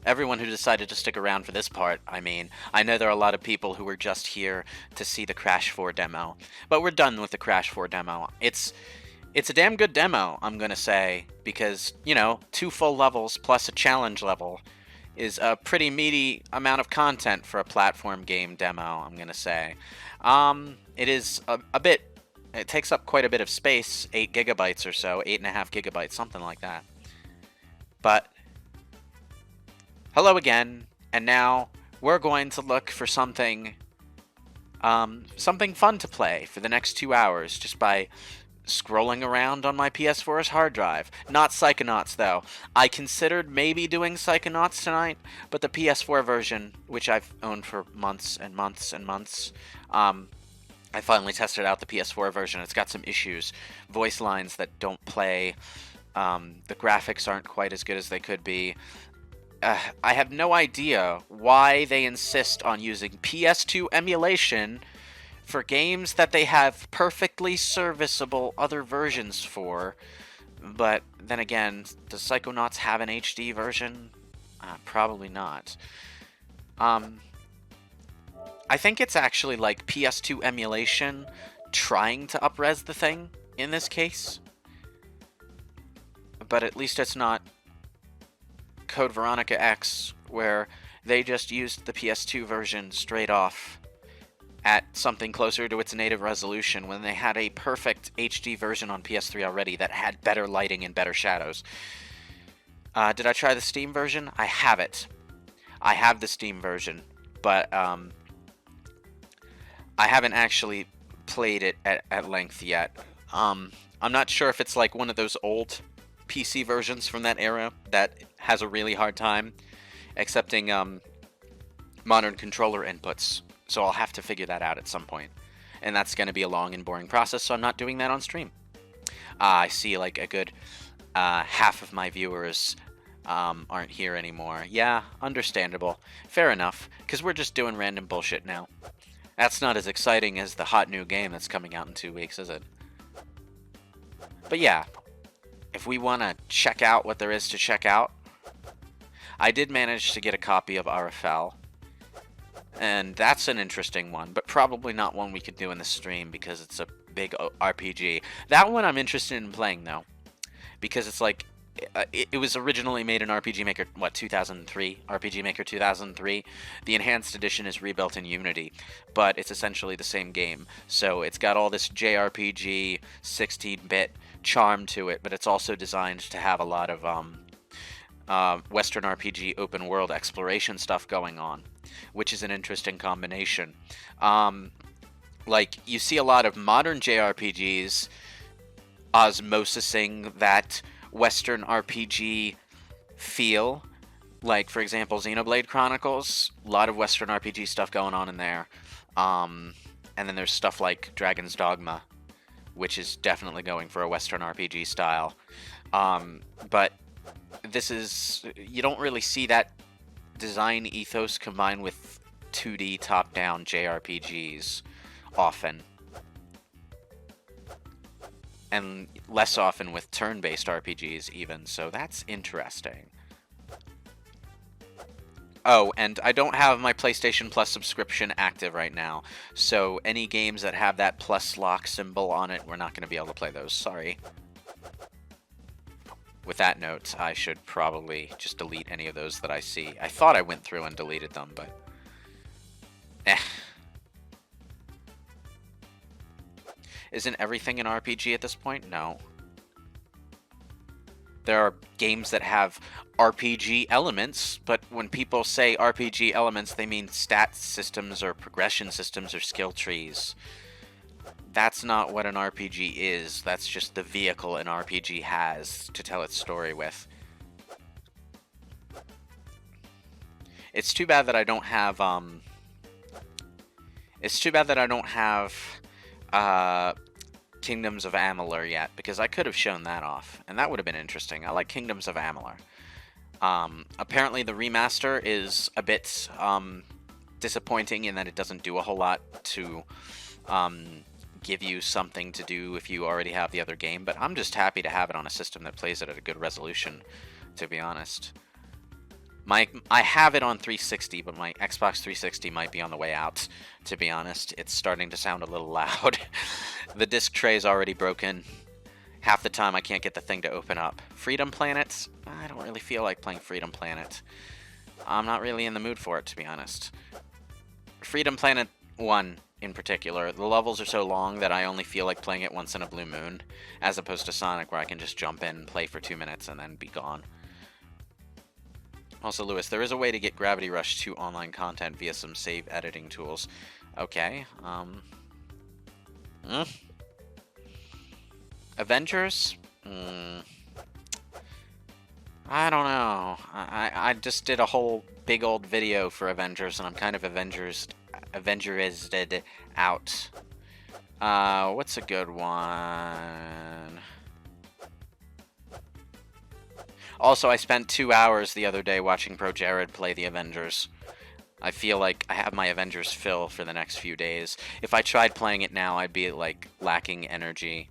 everyone who decided to stick around for this part. I mean, I know there are a lot of people who were just here to see the Crash 4 demo, but we're done with the Crash 4 demo. It's a damn good demo, I'm gonna say, because, you know, 2 full levels plus a challenge level is a pretty meaty amount of content for a platform game demo, I'm gonna say. It is a bit, it takes up quite a bit of space, 8 gigabytes or so, 8.5 gigabytes, something like that. But, hello again, and now we're going to look for something, something fun to play for the next 2 hours, just by scrolling around on my PS4's hard drive. Not Psychonauts, though. I considered maybe doing Psychonauts tonight, but the PS4 version, which I've owned for months and months and months, I finally tested out the PS4 version. It's got some issues. Voice lines that don't play. The graphics aren't quite as good as they could be. I have no idea why they insist on using PS2 emulation for games that they have perfectly serviceable other versions for. But then again, does Psychonauts have an HD version? Probably not. I think it's actually like PS2 emulation trying to up-res the thing in this case. But at least it's not Code Veronica X, where they just used the PS2 version straight off at something closer to its native resolution when they had a perfect HD version on PS3 already that had better lighting and better shadows. Did I try the Steam version? I have it. I have the Steam version, but I haven't actually played it at length yet. I'm not sure if it's like one of those old PC versions from that era that has a really hard time accepting modern controller inputs. So I'll have to figure that out at some point. And that's going to be a long and boring process, so I'm not doing that on stream. I see like a good half of my viewers aren't here anymore. Yeah, understandable. Fair enough, because we're just doing random bullshit now. That's not as exciting as the hot new game that's coming out in 2 weeks, is it? But yeah, if we want to check out what there is to check out, I did manage to get a copy of RFL. And that's an interesting one, but probably not one we could do in the stream because it's a big RPG. That one I'm interested in playing, though, because it's like, it was originally made in RPG Maker, 2003? RPG Maker 2003. The Enhanced Edition is rebuilt in Unity, but it's essentially the same game. So it's got all this JRPG, 16-bit charm to it, but it's also designed to have a lot of Western RPG open world exploration stuff going on, which is an interesting combination. Like, you see a lot of modern JRPGs osmosising that Western RPG feel. Like, for example, Xenoblade Chronicles, a lot of Western RPG stuff going on in there. And then there's stuff like Dragon's Dogma, which is definitely going for a Western RPG style. But this is, you don't really see that design ethos combined with 2D top-down JRPGs often. And less often with turn-based RPGs even, so that's interesting. Oh, and I don't have my PlayStation Plus subscription active right now, so any games that have that plus lock symbol on it, we're not going to be able to play those, sorry. With that note, I should probably just delete any of those that I see. I thought I went through and deleted them, but Isn't everything an RPG at this point? No. There are games that have RPG elements, but when people say RPG elements, they mean stat systems or progression systems or skill trees. That's not what an RPG is. That's just the vehicle an RPG has to tell its story with. It's too bad that I don't have, Kingdoms of Amalur yet, because I could have shown that off, and that would have been interesting. I like Kingdoms of Amalur. Apparently the remaster is a bit disappointing in that it doesn't do a whole lot to give you something to do if you already have the other game, but I'm just happy to have it on a system that plays it at a good resolution, to be honest. I have it on 360, but my Xbox 360 might be on the way out, to be honest. It's starting to sound a little loud. The disc tray is already broken. Half the time I can't get the thing to open up. Freedom Planet? I don't really feel like playing Freedom Planet. I'm not really in the mood for it, to be honest. Freedom Planet 1, in particular, the levels are so long that I only feel like playing it once in a blue moon, as opposed to Sonic, where I can just jump in, play for 2 minutes, and then be gone. Also, Lewis, there is a way to get Gravity Rush 2 online content via some save editing tools. Okay, Avengers? I don't know. I just did a whole big old video for Avengers, and I'm kind of Avengerised out. What's a good one? Also, I spent 2 hours the other day watching Pro Jared play the Avengers. I feel like I have my Avengers fill for the next few days. If I tried playing it now, I'd be, like, lacking energy.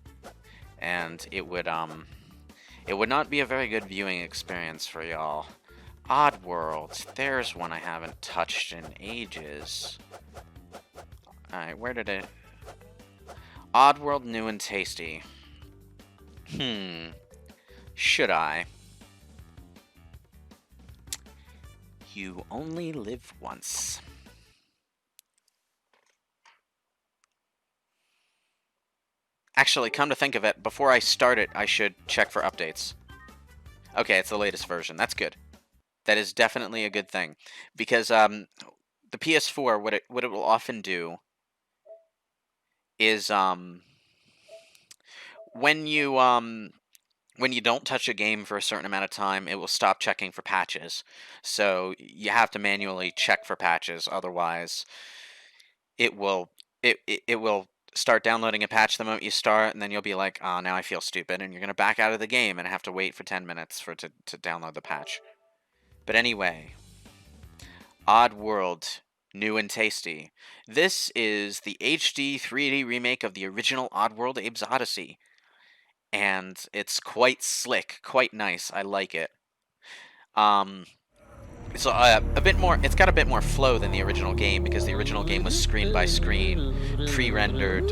And it would not be a very good viewing experience for y'all. Oddworld. There's one I haven't touched in ages. Alright, where did it... Oddworld New and Tasty. Should I? You only live once. Actually, come to think of it, before I start it, I should check for updates. Okay, it's the latest version. That's good. That is definitely a good thing. Because the PS4, what it will often do is when you don't touch a game for a certain amount of time, it will stop checking for patches. So you have to manually check for patches, otherwise it will start downloading a patch the moment you start, and then you'll be like, oh, now I feel stupid, and you're going to back out of the game and have to wait for 10 minutes for it to download the patch. But anyway, Oddworld, New and Tasty. This is the HD 3D remake of the original Oddworld Abe's Odyssey. And it's quite slick, quite nice. I like it. So a bit more. It's got a bit more flow than the original game, because the original game was screen by screen, pre-rendered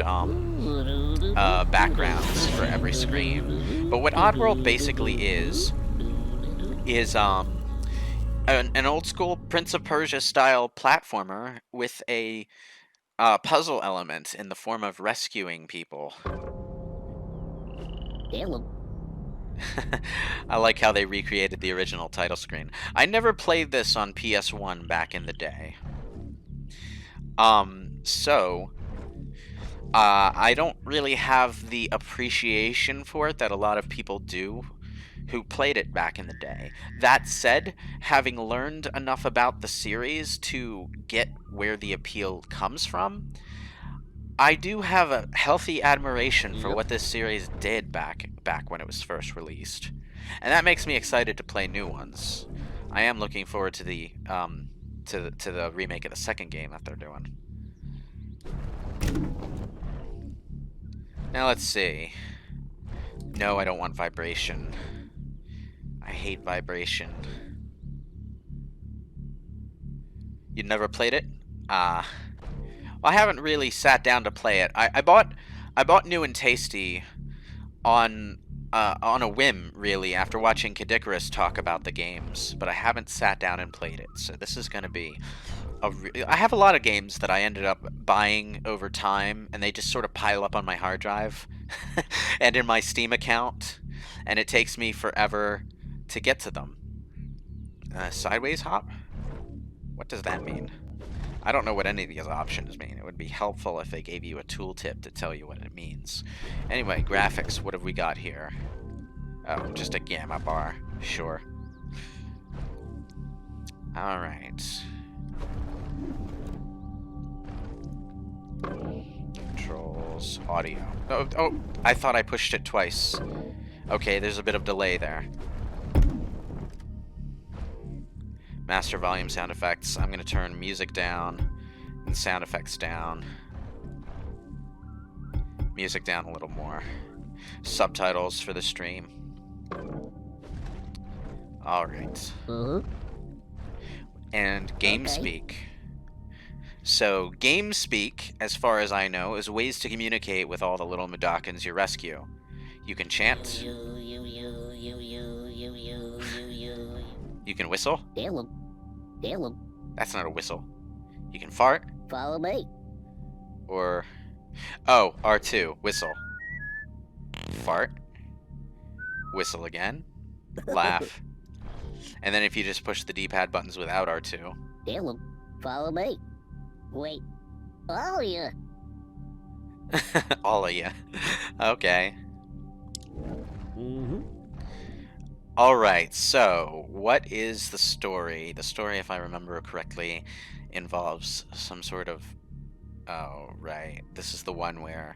backgrounds for every screen. But what Oddworld basically is an old school Prince of Persia style platformer with a puzzle element in the form of rescuing people. I like how they recreated the original title screen. I never played this on PS1 back in the day. I don't really have the appreciation for it that a lot of people do who played it back in the day. That said, having learned enough about the series to get where the appeal comes from, I do have a healthy admiration for what this series did back when it was first released, and that makes me excited to play new ones. I am looking forward to the remake of the second game that they're doing. Now let's see. No, I don't want vibration. I hate vibration. You never played it? Well, I haven't really sat down to play it. I bought New and Tasty on a whim, really, after watching Kadikarus talk about the games, but I haven't sat down and played it. So this is going to be I have a lot of games that I ended up buying over time, and they just sort of pile up on my hard drive and in my Steam account, and it takes me forever to get to them. Sideways hop? What does that mean? I don't know what any of these options mean. It would be helpful if they gave you a tooltip to tell you what it means. Anyway, graphics, what have we got here? Oh, just a gamma bar. Sure. Alright. Controls, audio. Oh, I thought I pushed it twice. Okay, there's a bit of delay there. Master volume sound effects. I'm going to turn music down and sound effects down. Music down a little more. Subtitles for the stream. Alright. and game Okay. speak. So, game speak, as far as I know, is ways to communicate with all the little Mudokons you rescue. You can chant. You can whistle. Hello. Hello. That's not a whistle. You can fart. Follow me. Or. Oh, R2. Whistle. Fart. Whistle again. Laugh. And then if you just push the D-pad buttons without R2. Hello. Follow me. Wait. Oh, yeah. All of you. Okay. Mm-hmm. Alright, so what is the story? The story, if I remember correctly, involves some sort of... Oh, right. This is the one where...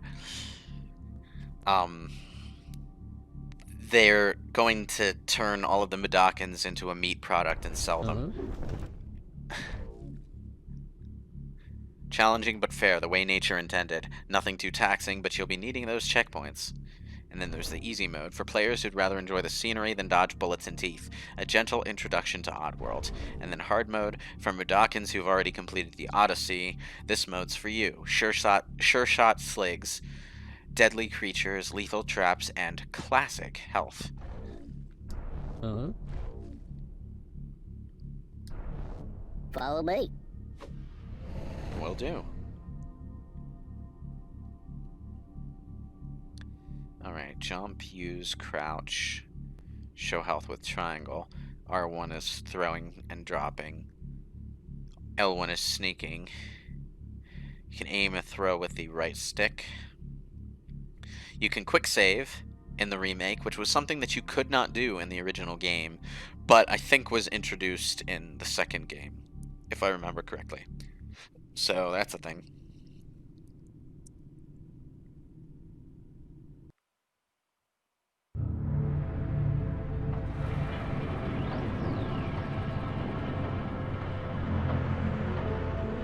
They're going to turn all of the Mudokons into a meat product and sell them. Challenging but fair, the way nature intended. Nothing too taxing, but you'll be needing those checkpoints. And then there's the easy mode, for players who'd rather enjoy the scenery than dodge bullets and teeth. A gentle introduction to Oddworld. And then hard mode, for Mudokons who've already completed the Odyssey. This mode's for you. Sure shot sligs, deadly creatures, lethal traps, and classic health. Follow me. Will do. Alright, jump, use, crouch, show health with triangle. R1 is throwing and dropping. L1 is sneaking. You can aim and throw with the right stick. You can quick save in the remake, which was something that you could not do in the original game, but I think was introduced in the second game, if I remember correctly. So that's a thing.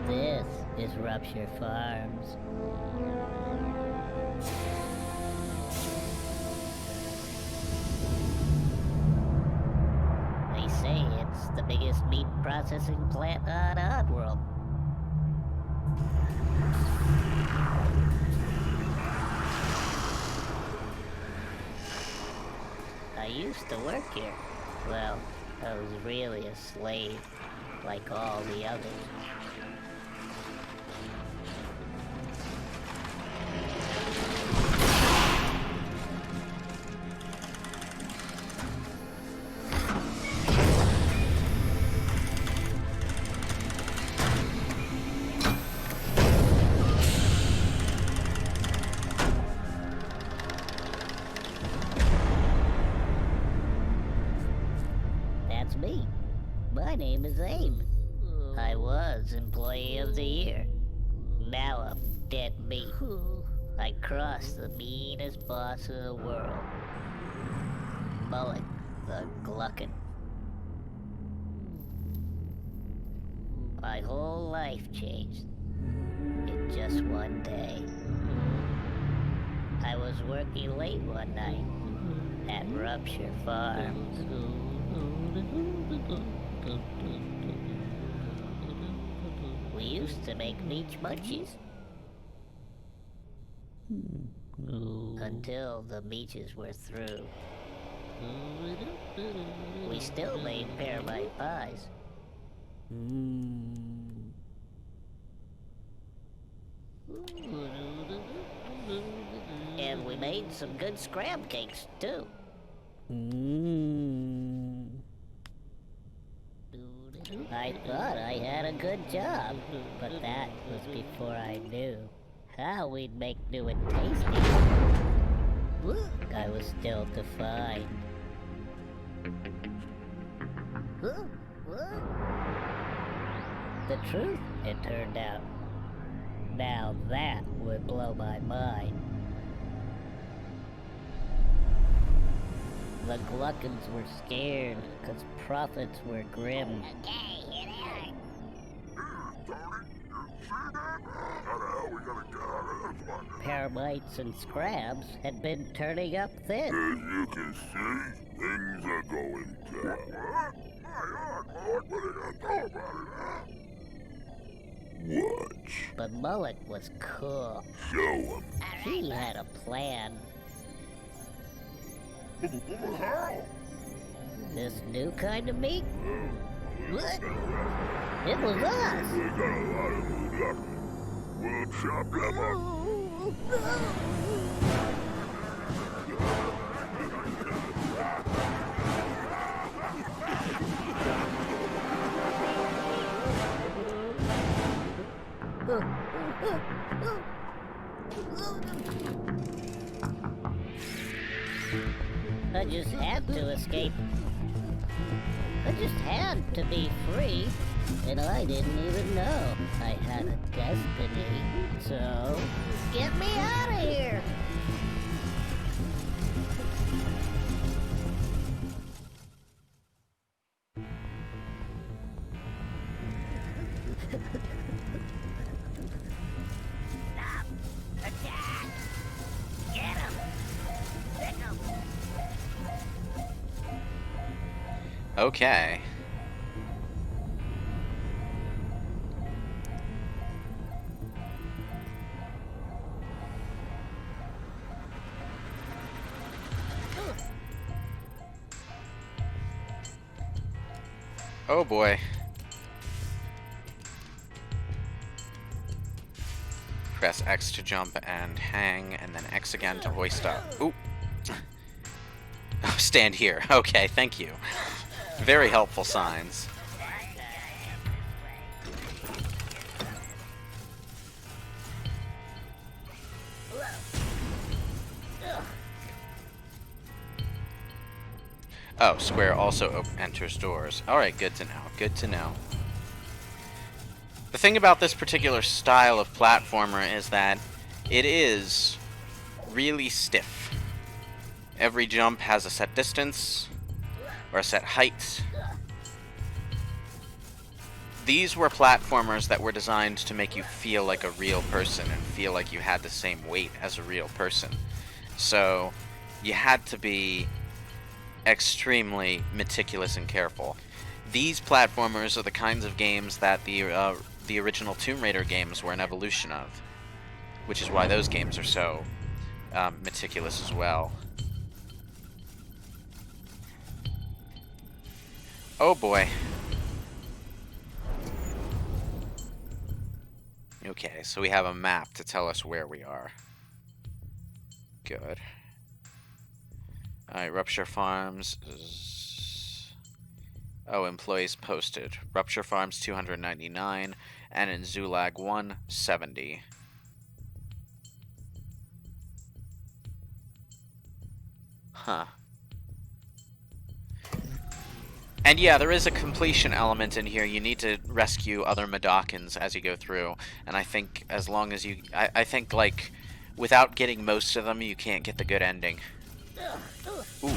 This is Rupture Farms. They say it's the biggest meat processing plant on Oddworld. I used to work here. Well, I was really a slave, like all the others. That's me. My name is Abe. I was Employee of the Year. Now I'm dead meat. I crossed the meanest boss in the world. Mullet the Gluckin. My whole life changed in just one day. I was working late one night at Rupture Farms. We used to make meat munchies. Until the meaches were through. We still made pearmite pies. And we made some good scram cakes, too. I thought I had a good job, but that was before I knew how we'd make new and tasty. I was still to find. The truth, it turned out. Now that would blow my mind. The Gluckins were scared, because profits were grim. Paramites and scrabs had been turning up thin. As you can see, things are going down. What? But Mullet was cool. Show him. He had a plan. This new kind of meat? What? It was us! We got a lot of food left. We'll chop them I just had to escape. I just had to be free. And I didn't even know I had a destiny. So, get me out of here! Stop! Attack! Get him! Pick him! Okay. Oh boy. Press X to jump and hang, and then X again to hoist up. Ooh. Stand here. Okay, thank you. Very helpful signs. Oh, square also enters doors. Alright, good to know. Good to know. The thing about this particular style of platformer is that it is really stiff. Every jump has a set distance, or a set height. These were platformers that were designed to make you feel like a real person and feel like you had the same weight as a real person. So, you had to be extremely meticulous and careful. These platformers are the kinds of games that the original Tomb Raider games were an evolution of, which is why those games are so meticulous as well. Oh boy. Okay, so we have a map to tell us where we are. Good. Alright, Rupture Farms is... Oh, employees posted. Rupture Farms 299, and in Zulag 170. Huh. And yeah, there is a completion element in here. You need to rescue other Madokans as you go through. And I think as long as you... I think, like, without getting most of them, you can't get the good ending. Ooh.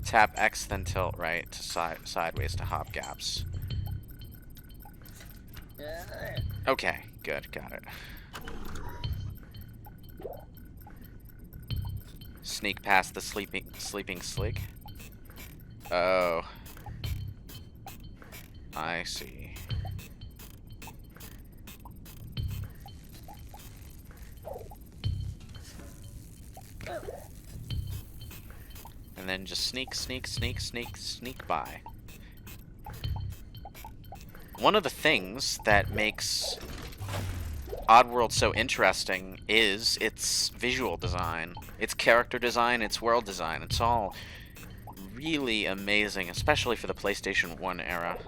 Tap X, then tilt right to sideways to hop gaps. Okay, good, got it. Sneak past the sleeping slig. Oh. I see. And then just sneak by. One of the things that makes Oddworld so interesting is its visual design, its character design, its world design. It's all really amazing, especially for the PlayStation 1 era.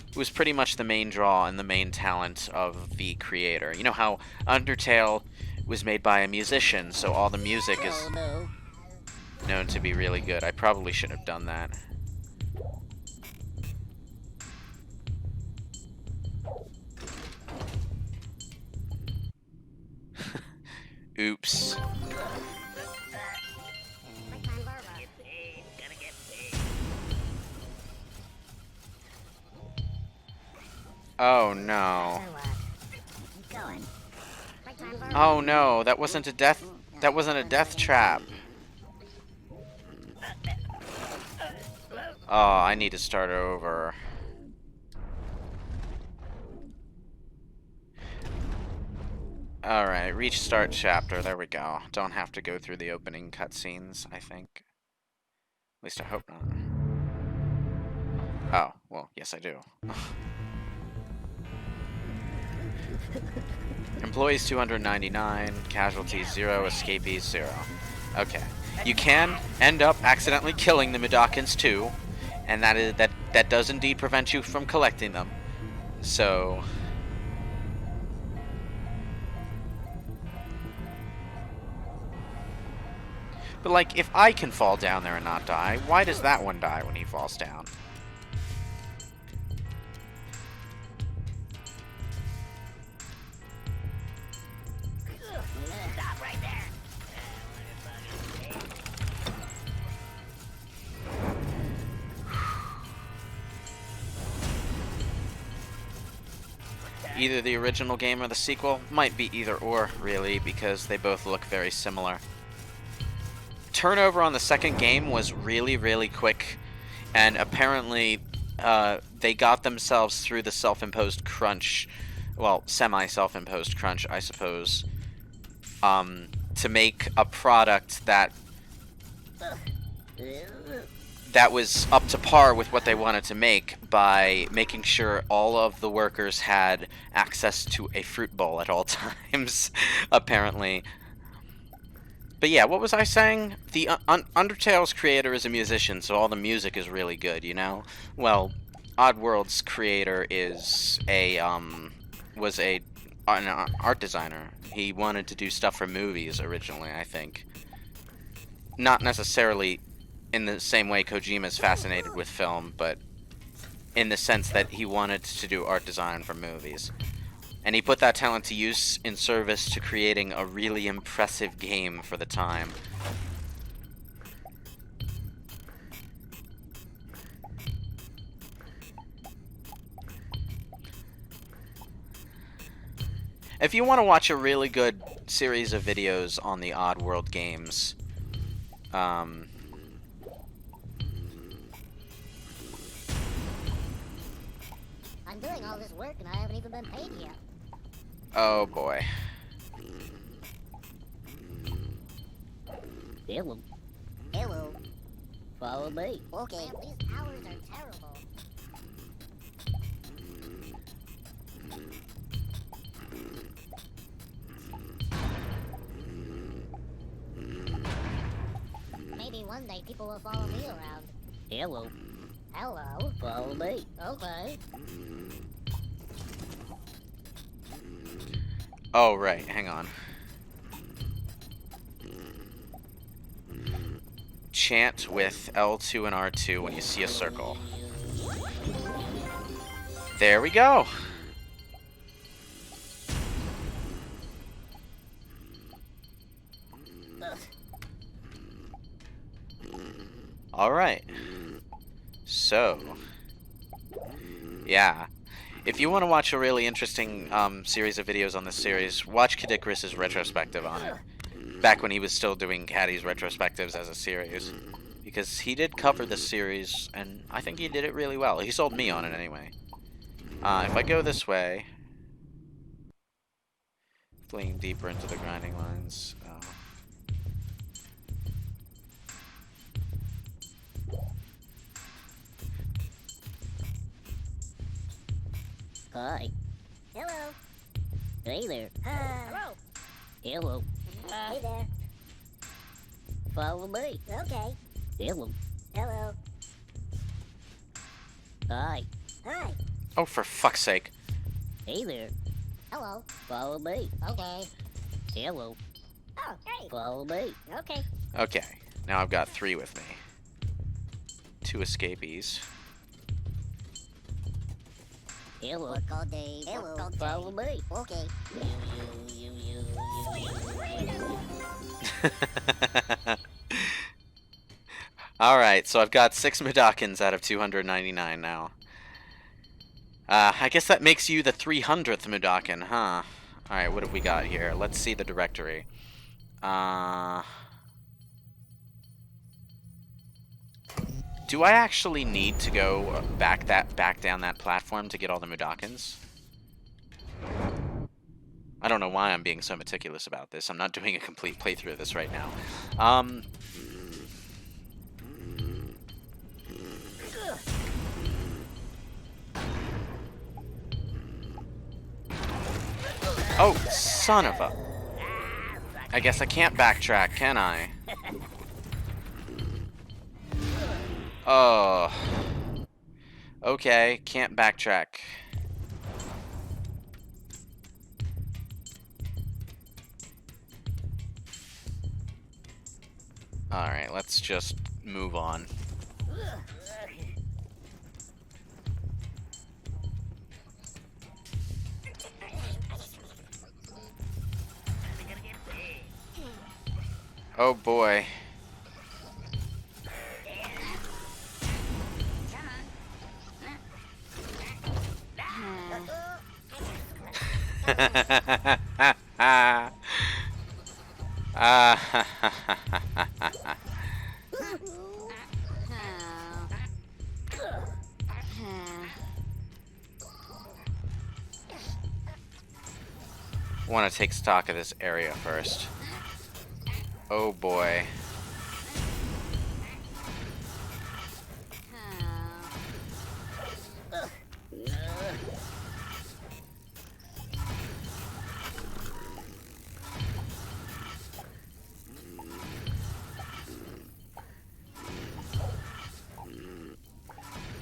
It was pretty much the main draw and the main talent of the creator. You know how Undertale was made by a musician, so all the music is known to be really good. I probably should have done that. Oops. Oh no. Oh no, that wasn't a death. That wasn't a death trap. Oh, I need to start over. Alright, reach start chapter. There we go. Don't have to go through the opening cutscenes, I think. At least I hope not. Oh, well, yes I do. Employees 299, casualties 0, escapees 0. Okay. You can end up accidentally killing the Mudokons too, and that does indeed prevent you from collecting them. So but like, if I can fall down there and not die, why does that one die when he falls down? Stop right there. Either the original game or the sequel. Might be either or, really, because they both look very similar. Turnover on the second game was really, really quick, and apparently they got themselves through the self-imposed crunch, well, semi-self-imposed crunch, I suppose, to make a product that was up to par with what they wanted to make by making sure all of the workers had access to a fruit bowl at all times, apparently. But yeah, what was I saying? The Undertale's creator is a musician, so all the music is really good, you know? Well, Oddworld's creator is an art designer. He wanted to do stuff for movies originally, I think. Not necessarily in the same way Kojima's fascinated with film, but in the sense that he wanted to do art design for movies. And he put that talent to use in service to creating a really impressive game for the time. If you want to watch a really good series of videos on the Oddworld games, I'm doing all this work and I haven't even been paid yet. oh boy. Hello. Hello. Follow me. Okay. Man, these hours are terrible. Maybe one day people will follow me around. Hello. Hello. Follow me. Okay. Oh, right, hang on. Chant with L2 and R2 when you see a circle. There we go! Alright. So, yeah. If you want to watch a really interesting series of videos on this series, watch Kidikris' retrospective on it. Back when he was still doing Caddy's retrospectives as a series. Because he did cover this series, and I think he did it really well. He sold me on it anyway. If I go this way... Fleeing deeper into the grinding lines... Hi. Hello. Hey there. Hello. Hello. Hey there. Follow me. Okay. Hello. Hello. Hi. Hi. Oh, for fuck's sake. Hey there. Hello. Follow me. Okay. Hello. Oh, hey. Follow me. Okay. Okay, now I've got 3 with me. 2 escapees. Hello. Work all day. Hello. Work all day. Follow me. Okay. Alright, so I've got 6 Mudokons out of 299 now. I guess that makes you the 300th Mudokon, huh? Alright, what have we got here? Let's see the directory. Do I actually need to go back down that platform to get all the Mudokons? I don't know why I'm being so meticulous about this. I'm not doing a complete playthrough of this right now. Oh, son of a... I guess I can't backtrack, can I? Oh. Okay, can't backtrack. Alright, let's just move on. Oh boy. Want to take stock of this area first. Oh boy.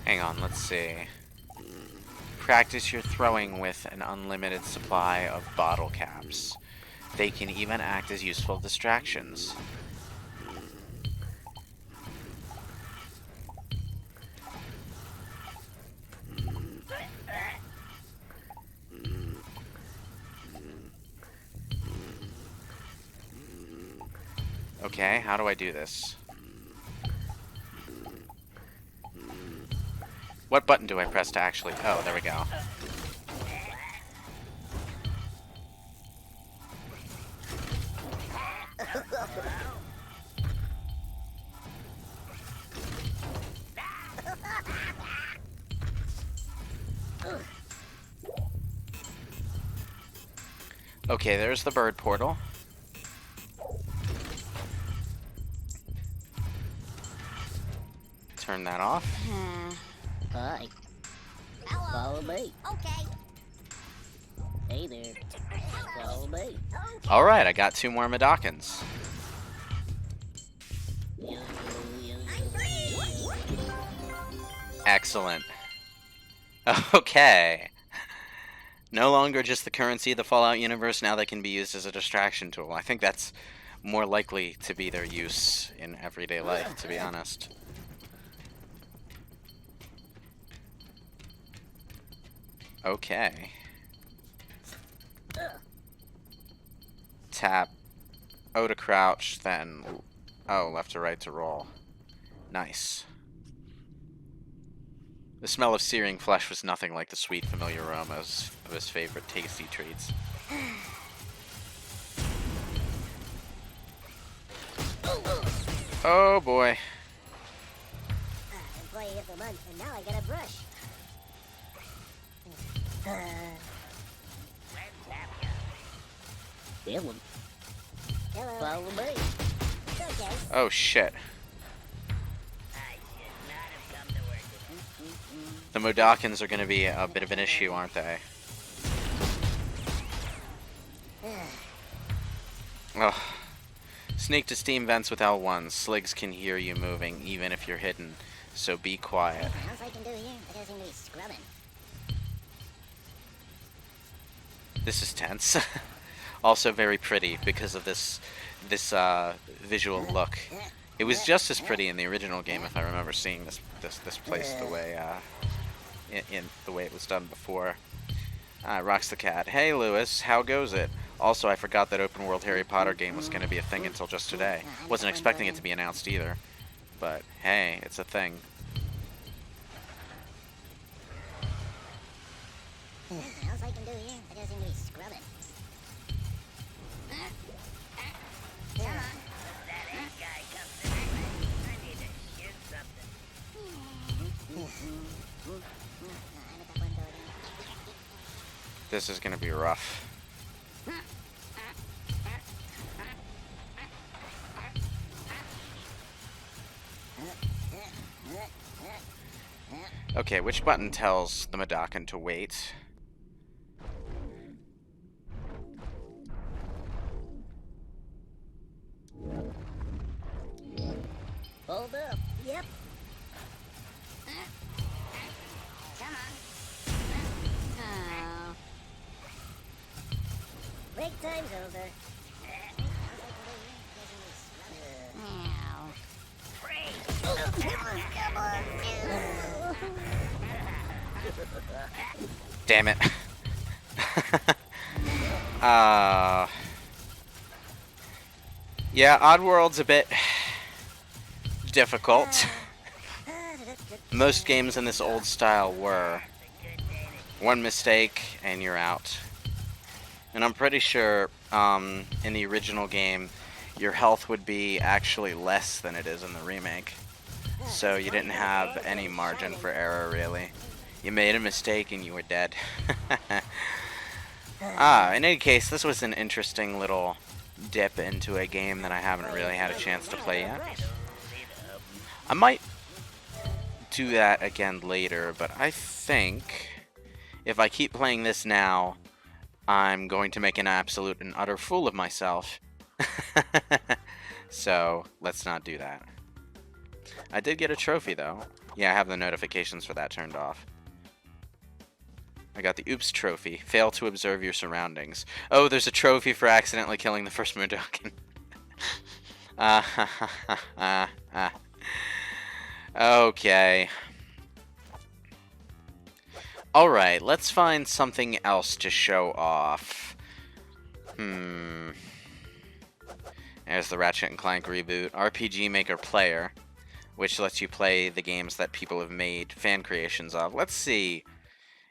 Hang on, let's see. Practice your throwing with an unlimited supply of bottle caps. They can even act as useful distractions. Okay, how do I do this? What button do I press to actually... Oh, there we go. Okay, there's the bird portal. Turn that off. Hi. Follow me. Okay. Hey there. Follow me. Alright, I got 2 more Mudokons. Excellent. Okay. No longer just the currency of the Fallout universe, now they can be used as a distraction tool. I think that's more likely to be their use in everyday life, to be honest. Okay. Tap O to crouch, then O left to right to roll. Nice. The smell of searing flesh was nothing like the sweet, familiar aromas of his favorite tasty treats. Oh boy. Employee of the month, and now I get a brush. Dylan. Hello. Follow me. It's okay. Oh shit. I should not have come to work. The Mudokons are going to be a bit of an issue, aren't they? Ugh. Sneak to steam vents with L1. Sligs can hear you moving, even if you're hidden, so be quiet. Anything else I can do here? I gotta seem to be scrubbing. This is tense. Also very pretty because of this visual look. It was just as pretty in the original game, if I remember seeing this place the way in the way it was done before. Rocks the cat. Hey Lewis, how goes it? Also, I forgot that open world Harry Potter game was going to be a thing until just today. Wasn't expecting it to be announced either. But hey, it's a thing. Anything else I can do here? I gotta seem to be scrubbing. This is gonna be rough. Okay, which button tells the Madokan to wait? Hold up. Yep. Come on. Oh. Break time's over. Meow. Come on. Damn it. Yeah, Oddworld's a bit difficult. Most games in this old style were. One mistake and you're out. And I'm pretty sure in the original game your health would be actually less than it is in the remake. So you didn't have any margin for error, really. You made a mistake and you were dead. In any case, this was an interesting little dip into a game that I haven't really had a chance to play yet. I might do that again later, but I think if I keep playing this now, I'm going to make an absolute and utter fool of myself. So, let's not do that. I did get a trophy, though. Yeah, I have the notifications for that turned off. I got the Oops trophy. Fail to observe your surroundings. Oh, there's a trophy for accidentally killing the first Madokan. Okay. Alright, let's find something else to show off. There's the Ratchet & Clank reboot. RPG Maker Player, which lets you play the games that people have made fan creations of. Let's see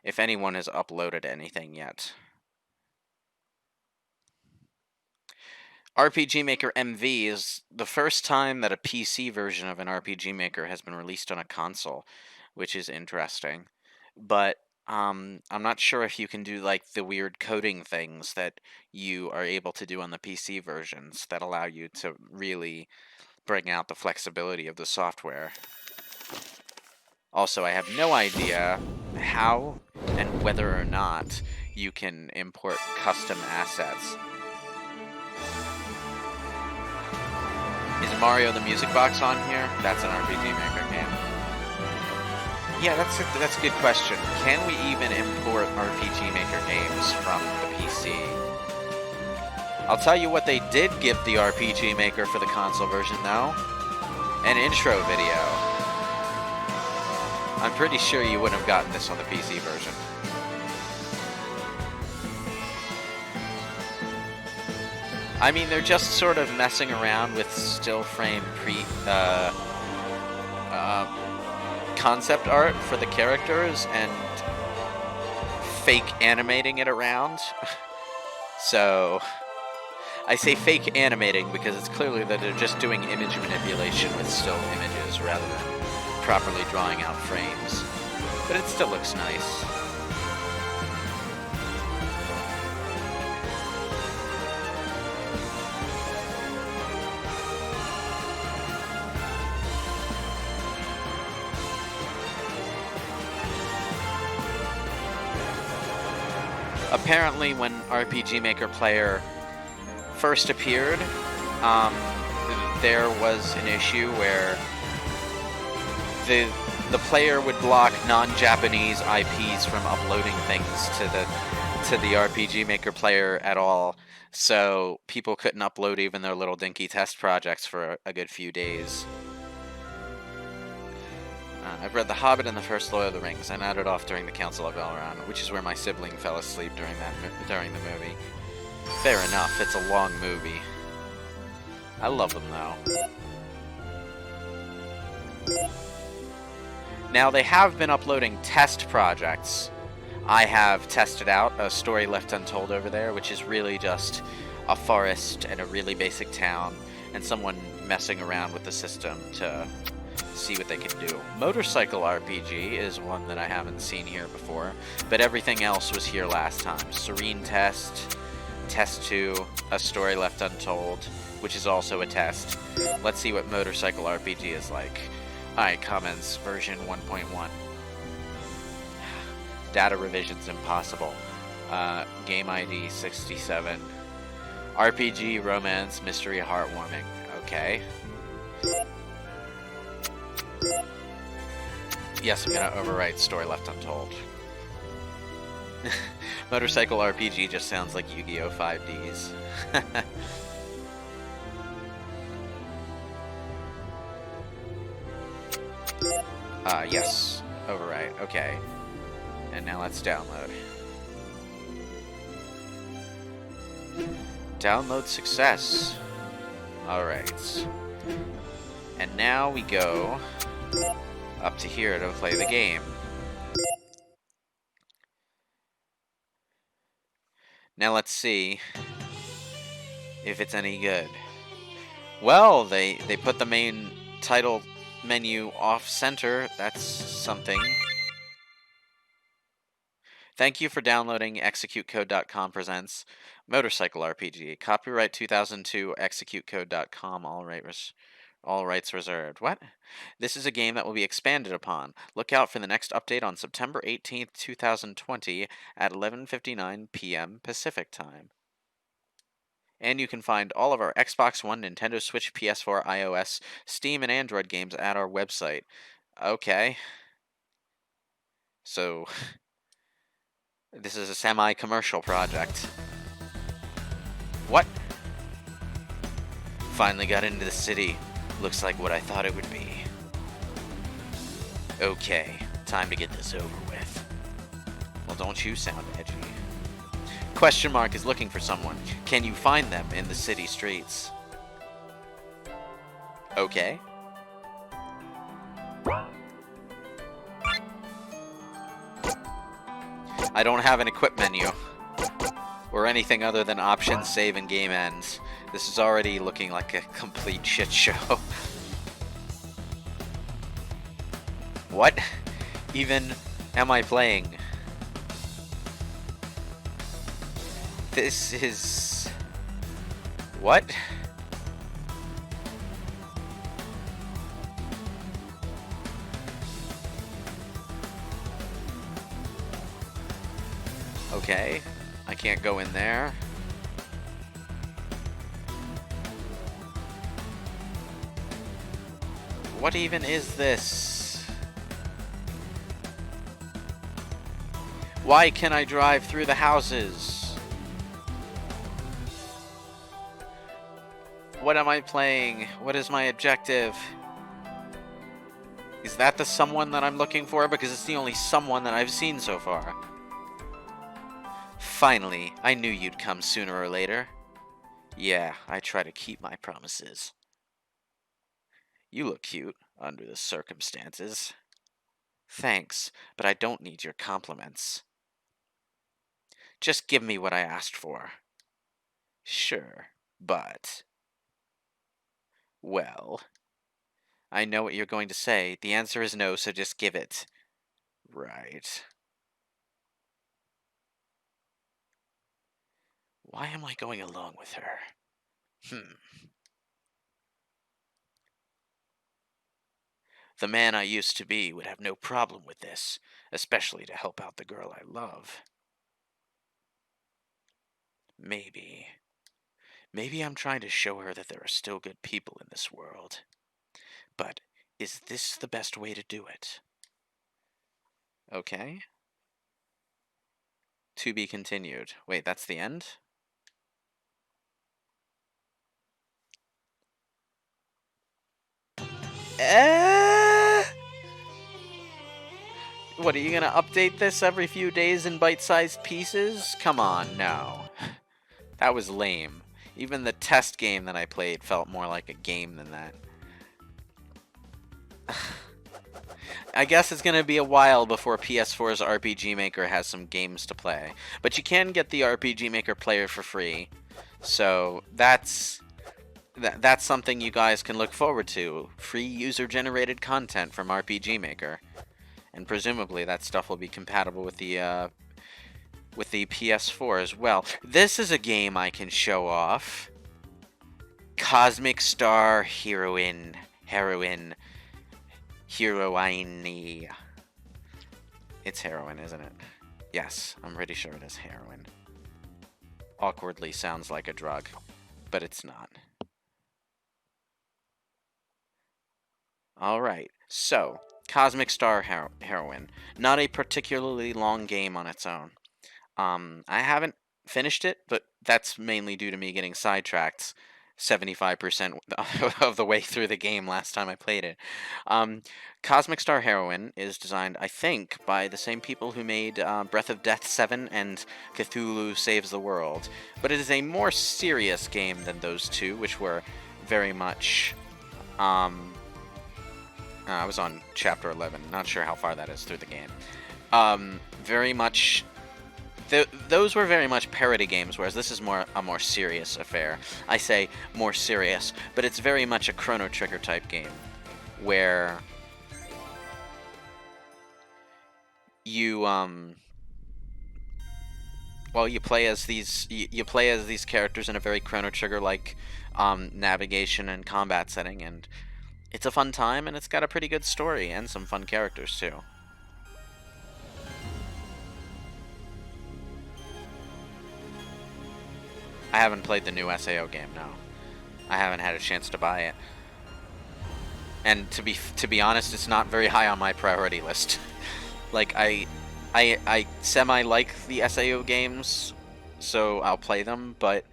if anyone has uploaded anything yet. RPG Maker MV is the first time that a PC version of an RPG Maker has been released on a console, which is interesting. But I'm not sure if you can do like the weird coding things that you are able to do on the PC versions that allow you to really bring out the flexibility of the software. Also, I have no idea how and whether or not you can import custom assets. Is Mario the Music Box on here? That's an RPG Maker game. Yeah, that's a good question. Can we even import RPG Maker games from the PC? I'll tell you what they did give the RPG Maker for the console version, though. An intro video. I'm pretty sure you wouldn't have gotten this on the PC version. I mean, they're just sort of messing around with still frame concept art for the characters and fake animating it around. So, I say fake animating because it's clearly that they're just doing image manipulation with still images rather than properly drawing out frames. But it still looks nice. Apparently, when RPG Maker Player first appeared, there was an issue where the player would block non-Japanese IPs from uploading things to the RPG Maker Player at all, so people couldn't upload even their little dinky test projects for a good few days. I've read The Hobbit and the first Lord of the Rings. I nodded off during the Council of Elrond, which is where my sibling fell asleep during the movie. Fair enough, it's a long movie. I love them, though. Now, they have been uploading test projects. I have tested out A Story Left Untold over there, which is really just a forest and a really basic town, and someone messing around with the system to see what they can do. Motorcycle RPG is one that I haven't seen here before, but everything else was here last time. Serene Test, Test 2, A Story Left Untold, which is also a test. Let's see what Motorcycle RPG is like. Alright, comments, version 1.1. Data revision's impossible. Game ID 67. RPG, romance, mystery, heartwarming. Okay. Yes, I'm gonna overwrite Story Left Untold. Motorcycle RPG just sounds like Yu-Gi-Oh! 5Ds. Yes. Overwrite. Okay. And now let's download. Download success. Alright. And now we go up to here to play the game. Now let's see if it's any good. Well, they put the main title menu off center. That's something. Thank you for downloading ExecuteCode.com presents Motorcycle RPG. Copyright 2002, ExecuteCode.com, all rights reserved. What? This is a game that will be expanded upon. Look out for the next update on September 18th, 2020 at 11:59 p.m. Pacific Time. And you can find all of our Xbox One, Nintendo Switch, PS4, iOS, Steam, and Android games at our website. Okay. So, this is a semi-commercial project. What? Finally got into the city. Looks like what I thought it would be. Okay, time to get this over with. Well, don't you sound edgy. Question mark is looking for someone. Can you find them in the city streets? Okay. I don't have an equip menu or anything other than options, save, and game ends. This is already looking like a complete shit show. What even am I playing? This is... What? Okay, I can't go in there. What even is this? Why can I drive through the houses? What am I playing? What is my objective? Is that the someone that I'm looking for? Because it's the only someone that I've seen so far. Finally, I knew you'd come sooner or later. Yeah, I try to keep my promises. You look cute, under the circumstances. Thanks, but I don't need your compliments. Just give me what I asked for. Sure, but... Well... I know what you're going to say. The answer is no, so just give it. Right. Why am I going along with her? The man I used to be would have no problem with this, especially to help out the girl I love. Maybe. Maybe I'm trying to show her that there are still good people in this world. But is this the best way to do it? Okay. To be continued. Wait, that's the end? What, are you gonna update this every few days in bite-sized pieces? Come on, no. That was lame. Even the test game that I played felt more like a game than that. I guess it's gonna be a while before PS4's RPG Maker has some games to play. But you can get the RPG Maker player for free. So, that's that's something you guys can look forward to. Free user-generated content from RPG Maker. And presumably that stuff will be compatible with the PS4 as well. This is a game I can show off. Cosmic Star Heroine. Heroine. It's heroin, isn't it? Yes, I'm pretty sure it is heroin. Awkwardly sounds like a drug, but it's not. Alright, so, Cosmic Star Heroine. Not a particularly long game on its own. I haven't finished it, but that's mainly due to me getting sidetracked 75% of the way through the game last time I played it. Cosmic Star Heroine is designed, I think, by the same people who made Breath of Death 7 and Cthulhu Saves the World. But it is a more serious game than those two, which were very much... I was on Chapter 11, not sure how far that is through the game. Very much... those were very much parody games, whereas this is a more serious affair. I say more serious, but it's very much a Chrono Trigger type game, where you you play as these characters in a very Chrono Trigger like navigation and combat setting, and it's a fun time, and it's got a pretty good story and some fun characters too. I haven't played the new SAO game, no. I haven't had a chance to buy it. And to be honest, it's not very high on my priority list. Like, I semi-like the SAO games, so I'll play them, but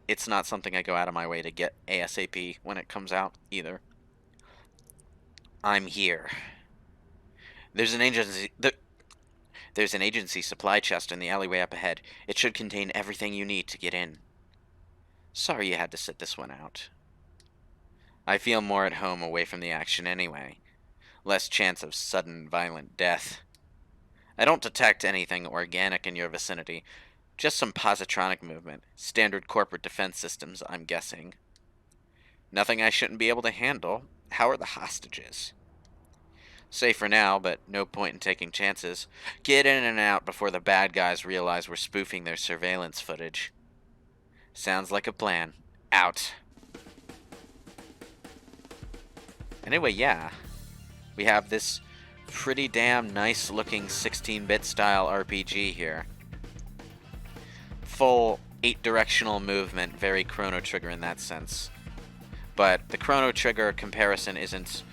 it's not something I go out of my way to get ASAP when it comes out, either. I'm here. There's an agency supply chest in the alleyway up ahead. It should contain everything you need to get in. Sorry you had to sit this one out. I feel more at home away from the action anyway. Less chance of sudden, violent death. I don't detect anything organic in your vicinity. Just some positronic movement. Standard corporate defense systems, I'm guessing. Nothing I shouldn't be able to handle. How are the hostages? Safe for now, but no point in taking chances. Get in and out before the bad guys realize we're spoofing their surveillance footage. Sounds like a plan. Out. Anyway, yeah. We have this pretty damn nice looking 16-bit style RPG here. Full 8-directional movement, very Chrono Trigger in that sense. But the Chrono Trigger comparison isn't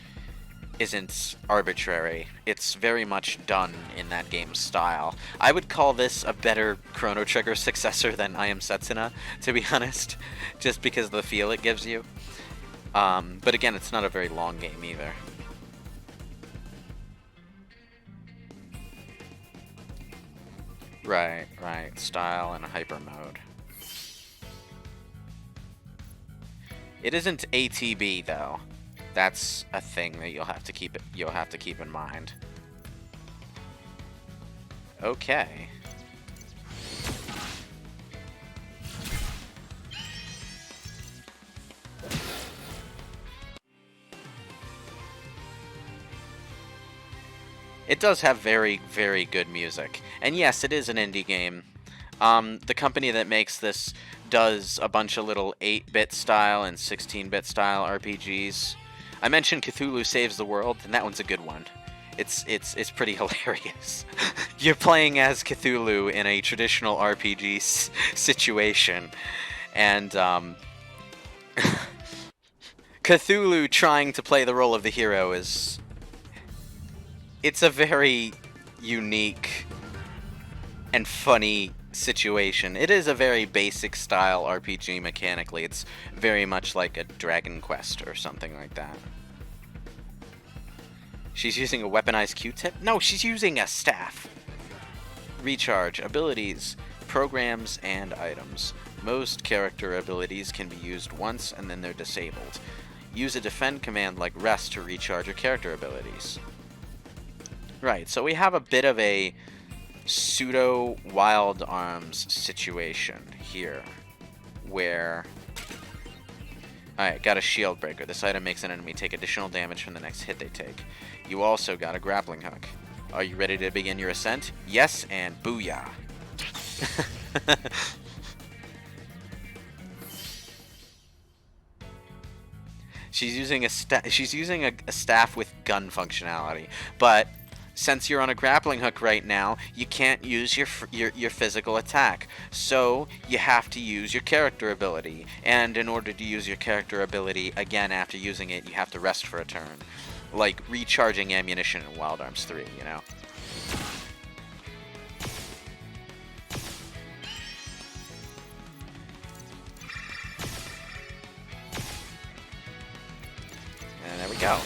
arbitrary. It's very much done in that game's style. I would call this a better Chrono Trigger successor than I Am Setsuna, to be honest, just because of the feel it gives you. But again, it's not a very long game either. Right. Style and hyper mode. It isn't ATB though. That's a thing that you'll have to keep in mind. Okay. It does have very, very good music. And yes, it is an indie game. The company that makes this does a bunch of little 8-bit style and 16-bit style RPGs. I mentioned Cthulhu Saves the World, and that one's a good one. It's pretty hilarious. You're playing as Cthulhu in a traditional RPG situation, and Cthulhu trying to play the role of the hero it's a very unique and funny situation. It is a very basic style RPG mechanically. It's very much like a Dragon Quest or something like that. She's using a weaponized Q-tip? No, she's using a staff. Recharge, abilities, programs, and items. Most character abilities can be used once and then they're disabled. Use a defend command like rest to recharge your character abilities. Right, so we have a bit of a pseudo Wild Arms situation here, where Alright, got a shield breaker. This item makes an enemy take additional damage from the next hit they take. You also got a grappling hook. Are you ready to begin your ascent? Yes, and booyah. She's using a staff with gun functionality, but since you're on a grappling hook right now, you can't use your physical attack. So you have to use your character ability, and in order to use your character ability again after using it, you have to rest for a turn, like recharging ammunition in Wild Arms 3, you know. And there we go.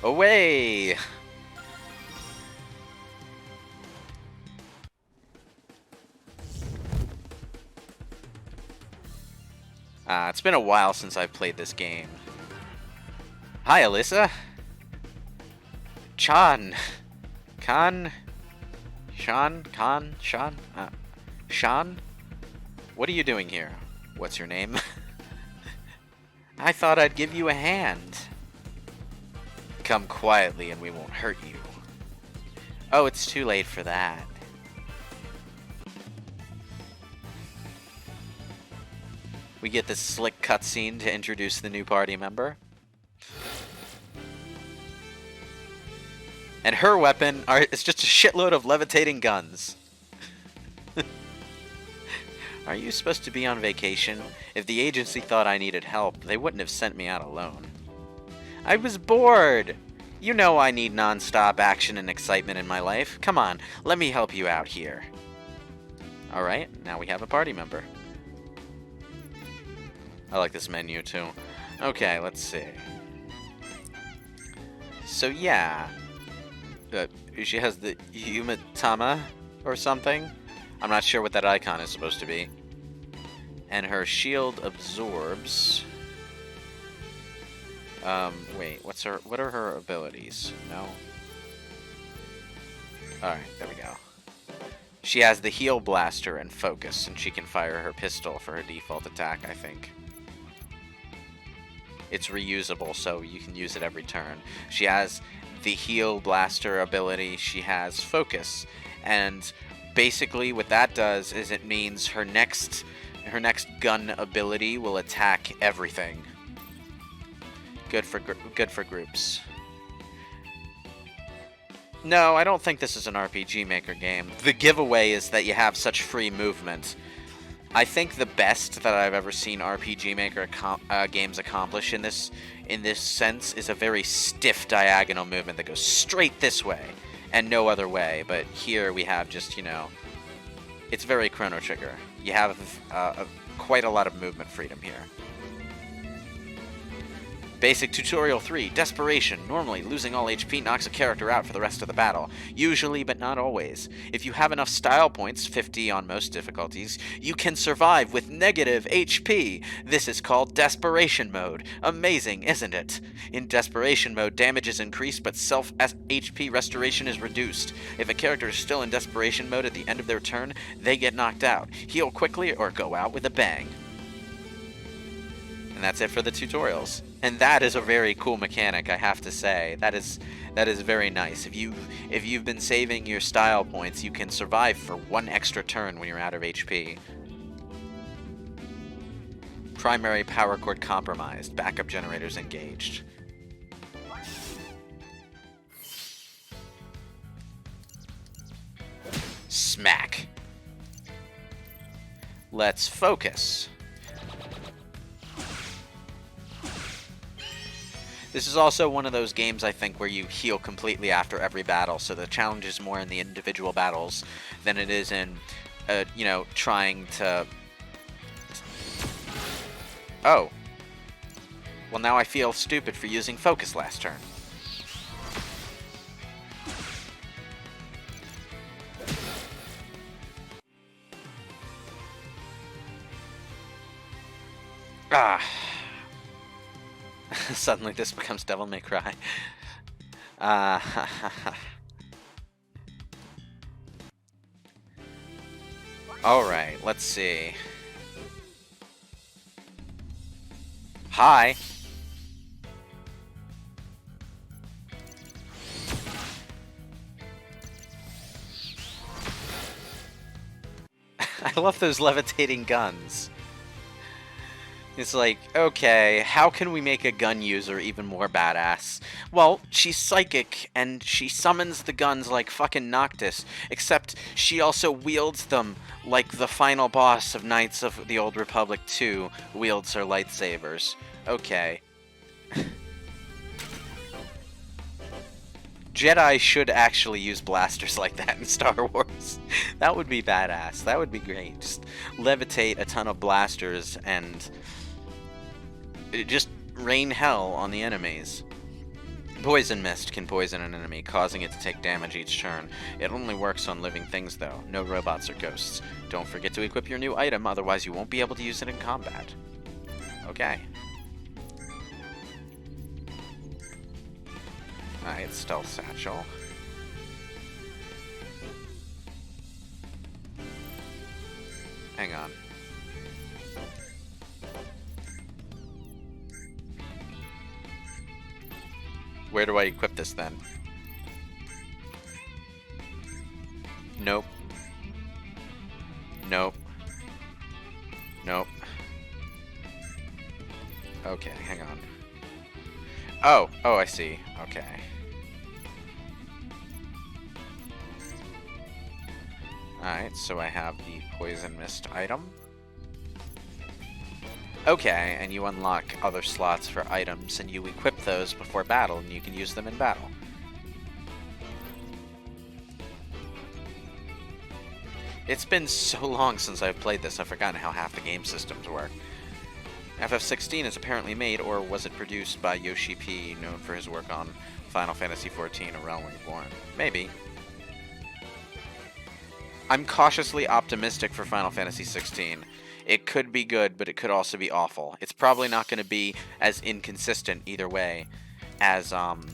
Away! It's been a while since I've played this game. Hi, Alyssa. Chan. Khan. Sean? Khan? Sean? Sean? What are you doing here? What's your name? I thought I'd give you a hand. Come quietly and we won't hurt you. Oh, it's too late for that. We get this slick cutscene to introduce the new party member. And her weapon is just a shitload of levitating guns. Are you supposed to be on vacation? If the agency thought I needed help, they wouldn't have sent me out alone. I was bored! You know I need non-stop action and excitement in my life. Come on, let me help you out here. Alright, now we have a party member. I like this menu too. Okay, let's see. So yeah, she has the Yumatama or something. I'm not sure what that icon is supposed to be. And her shield absorbs. Wait, what are her abilities? No. Alright, there we go. She has the heal blaster and focus, and she can fire her pistol for her default attack, I think. It's reusable, so you can use it every turn. She has the heal blaster ability, she has focus, and basically what that does is it means her next gun ability will attack everything. Good for groups. No, I don't think this is an RPG Maker game. The giveaway is that you have such free movement. I think the best that I've ever seen RPG Maker games accomplish in this sense is a very stiff diagonal movement that goes straight this way and no other way. But here we have just, you know, it's very Chrono Trigger. You have quite a lot of movement freedom here. Basic Tutorial 3, Desperation. Normally, losing all HP knocks a character out for the rest of the battle. Usually, but not always. If you have enough style points, 50 on most difficulties, you can survive with negative HP. This is called Desperation Mode. Amazing, isn't it? In Desperation Mode, damage is increased, but self-HP restoration is reduced. If a character is still in Desperation Mode at the end of their turn, they get knocked out. Heal quickly or go out with a bang. And that's it for the tutorials. And that is a very cool mechanic, I have to say. That is very nice. If you've been saving your style points, you can survive for one extra turn when you're out of HP. Primary power cord compromised. Backup generators engaged. Smack. Let's focus. This is also one of those games, I think, where you heal completely after every battle, so the challenge is more in the individual battles than it is in, you know, trying to... Oh. Well, now I feel stupid for using focus last turn. Ah. Suddenly this becomes Devil May Cry. Uh, Alright, let's see. Hi! I love those levitating guns. It's like, okay, how can we make a gun user even more badass? Well, she's psychic, and she summons the guns like fucking Noctis, except she also wields them like the final boss of Knights of the Old Republic 2 wields her lightsabers. Okay. Jedi should actually use blasters like that in Star Wars. That would be badass. That would be great. Just levitate a ton of blasters and just rain hell on the enemies. Poison Mist can poison an enemy, causing it to take damage each turn. It only works on living things, though. No robots or ghosts. Don't forget to equip your new item, otherwise you won't be able to use it in combat. Okay. Alright, Stealth Satchel. Hang on. Where do I equip this then? Nope. Nope. Nope. Okay, hang on. Oh, I see. Okay. Alright, so I have the Poison Mist item. Okay, and you unlock other slots for items, and you equip those before battle, and you can use them in battle. It's been so long since I've played this, I've forgotten how half the game systems work. FF16 is apparently made, or was it produced by Yoshi P, known for his work on Final Fantasy XIV: A Realm Reborn? Maybe. I'm cautiously optimistic for Final Fantasy XVI. It could be good, but it could also be awful. It's probably not going to be as inconsistent either way as Final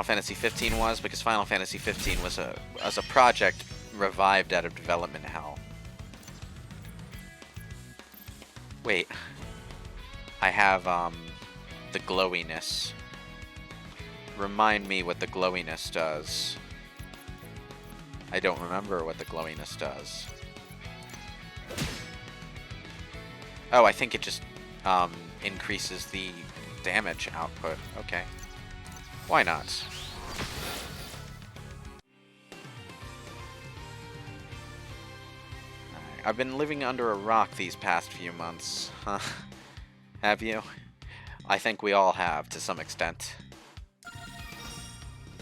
Fantasy 15 was, because Final Fantasy 15 was a project revived out of development hell. Wait. I have the glowiness. Remind me what the glowiness does. I don't remember what the glowiness does. Oh, I think it just increases the damage output. Okay. Why not? Alright, I've been living under a rock these past few months. Huh? Have you? I think we all have, to some extent.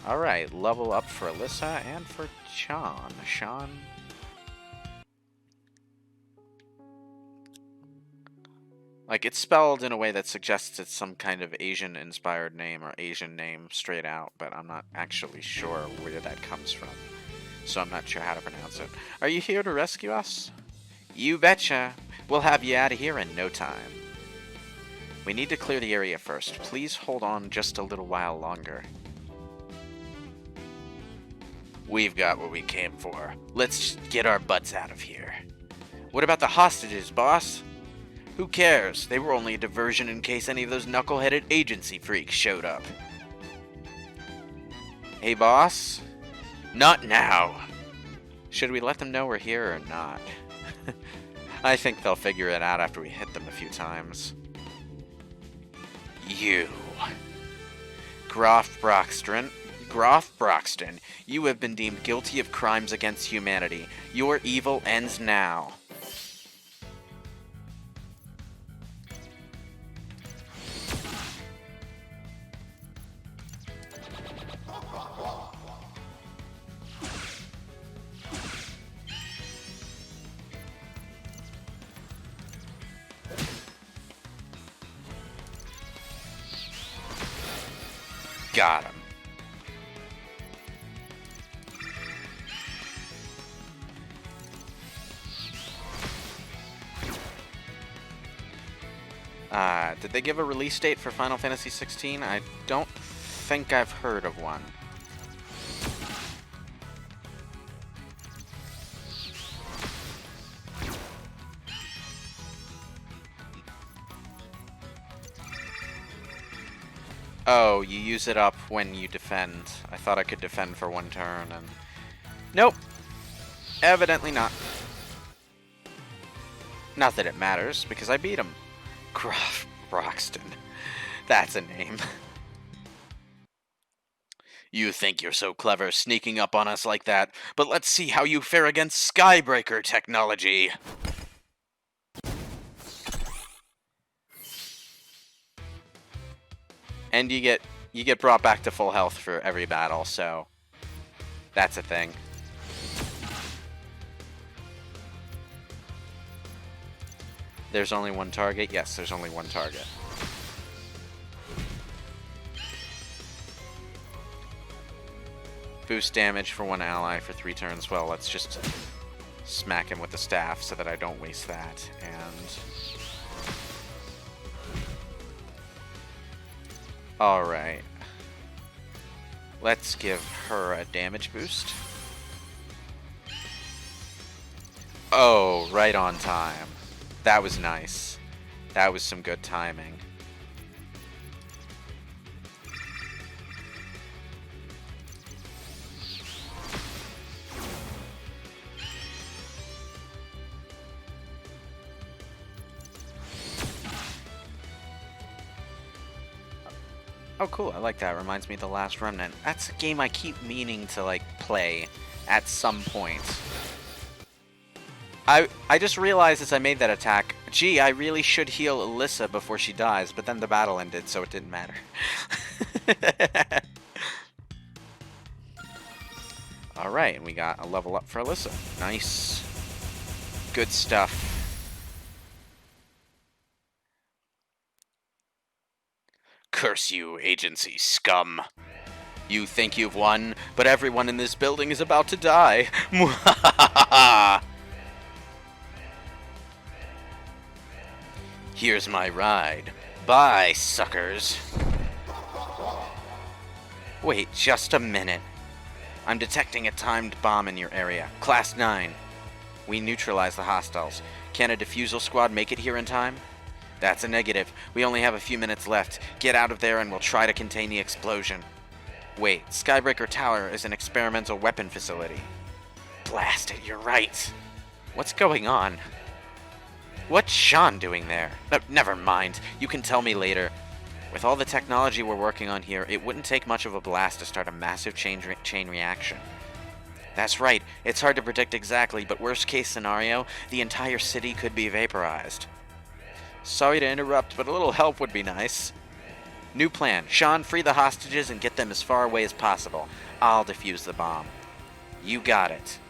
Alright, level up for Alyssa and for Sean. Like, it's spelled in a way that suggests it's some kind of Asian-inspired name or Asian name straight out, but I'm not actually sure where that comes from, so I'm not sure how to pronounce it. Are you here to rescue us? You betcha! We'll have you out of here in no time. We need to clear the area first. Please hold on just a little while longer. We've got what we came for. Let's get our butts out of here. What about the hostages, boss? Who cares? They were only a diversion in case any of those knuckle-headed agency freaks showed up. Hey, boss? Not now. Should we let them know we're here or not? I think they'll figure it out after we hit them a few times. You. Groff Broxton, you have been deemed guilty of crimes against humanity. Your evil ends now. Got him. Did they give a release date for Final Fantasy 16? I don't think I've heard of one. Oh, you use it up when you defend. I thought I could defend for one turn, and... Nope. Evidently not. Not that it matters, because I beat him. Groff Broxton. That's a name. You think you're so clever sneaking up on us like that, but let's see how you fare against Skybreaker technology. And you get brought back to full health for every battle, so that's a thing. There's only one target? Yes, there's only one target. Boost damage for one ally for 3 turns. Well, let's just smack him with the staff so that I don't waste that. And... Alright. Let's give her a damage boost. Oh, right on time. That was nice. That was some good timing. Oh, cool. I like that. Reminds me of The Last Remnant. That's a game I keep meaning to, like, play at some point. I just realized as I made that attack, gee, I really should heal Alyssa before she dies, but then the battle ended, so it didn't matter. Alright, and we got a level up for Alyssa. Nice. Good stuff. Curse you, agency scum. You think you've won, but everyone in this building is about to die. Here's my ride. Bye, suckers. Wait just a minute. I'm detecting a timed bomb in your area. Class 9. We neutralize the hostiles. Can a defusal squad make it here in time? That's a negative. We only have a few minutes left. Get out of there and we'll try to contain the explosion. Wait, Skybreaker Tower is an experimental weapon facility. Blast it, you're right. What's going on? What's Sean doing there? No, never mind. You can tell me later. With all the technology we're working on here, it wouldn't take much of a blast to start a massive chain reaction. That's right. It's hard to predict exactly, but worst case scenario, the entire city could be vaporized. Sorry to interrupt, but a little help would be nice. New plan. Sean, free the hostages and get them as far away as possible. I'll defuse the bomb. You got it.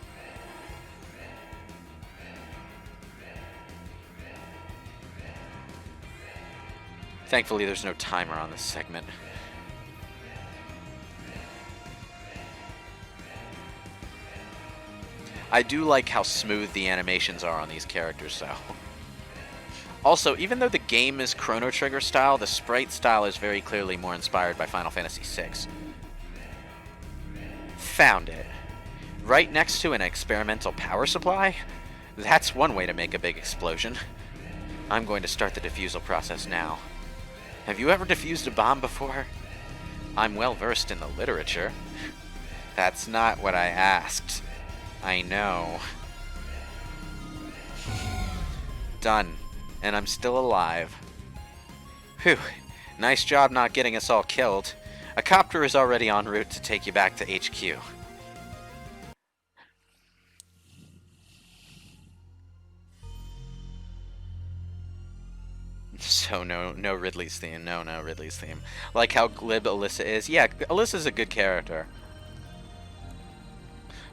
Thankfully, there's no timer on this segment. I do like how smooth the animations are on these characters, though. Also, even though the game is Chrono Trigger style, the sprite style is very clearly more inspired by Final Fantasy VI. Found it. Right next to an experimental power supply? That's one way to make a big explosion. I'm going to start the defusal process now. Have you ever defused a bomb before? I'm well versed in the literature. That's not what I asked. I know. Done. And I'm still alive. Whew. Nice job not getting us all killed. A copter is already en route to take you back to HQ. So no Ridley's theme. No Ridley's theme. Like how glib Alyssa is. Yeah, Alyssa's a good character.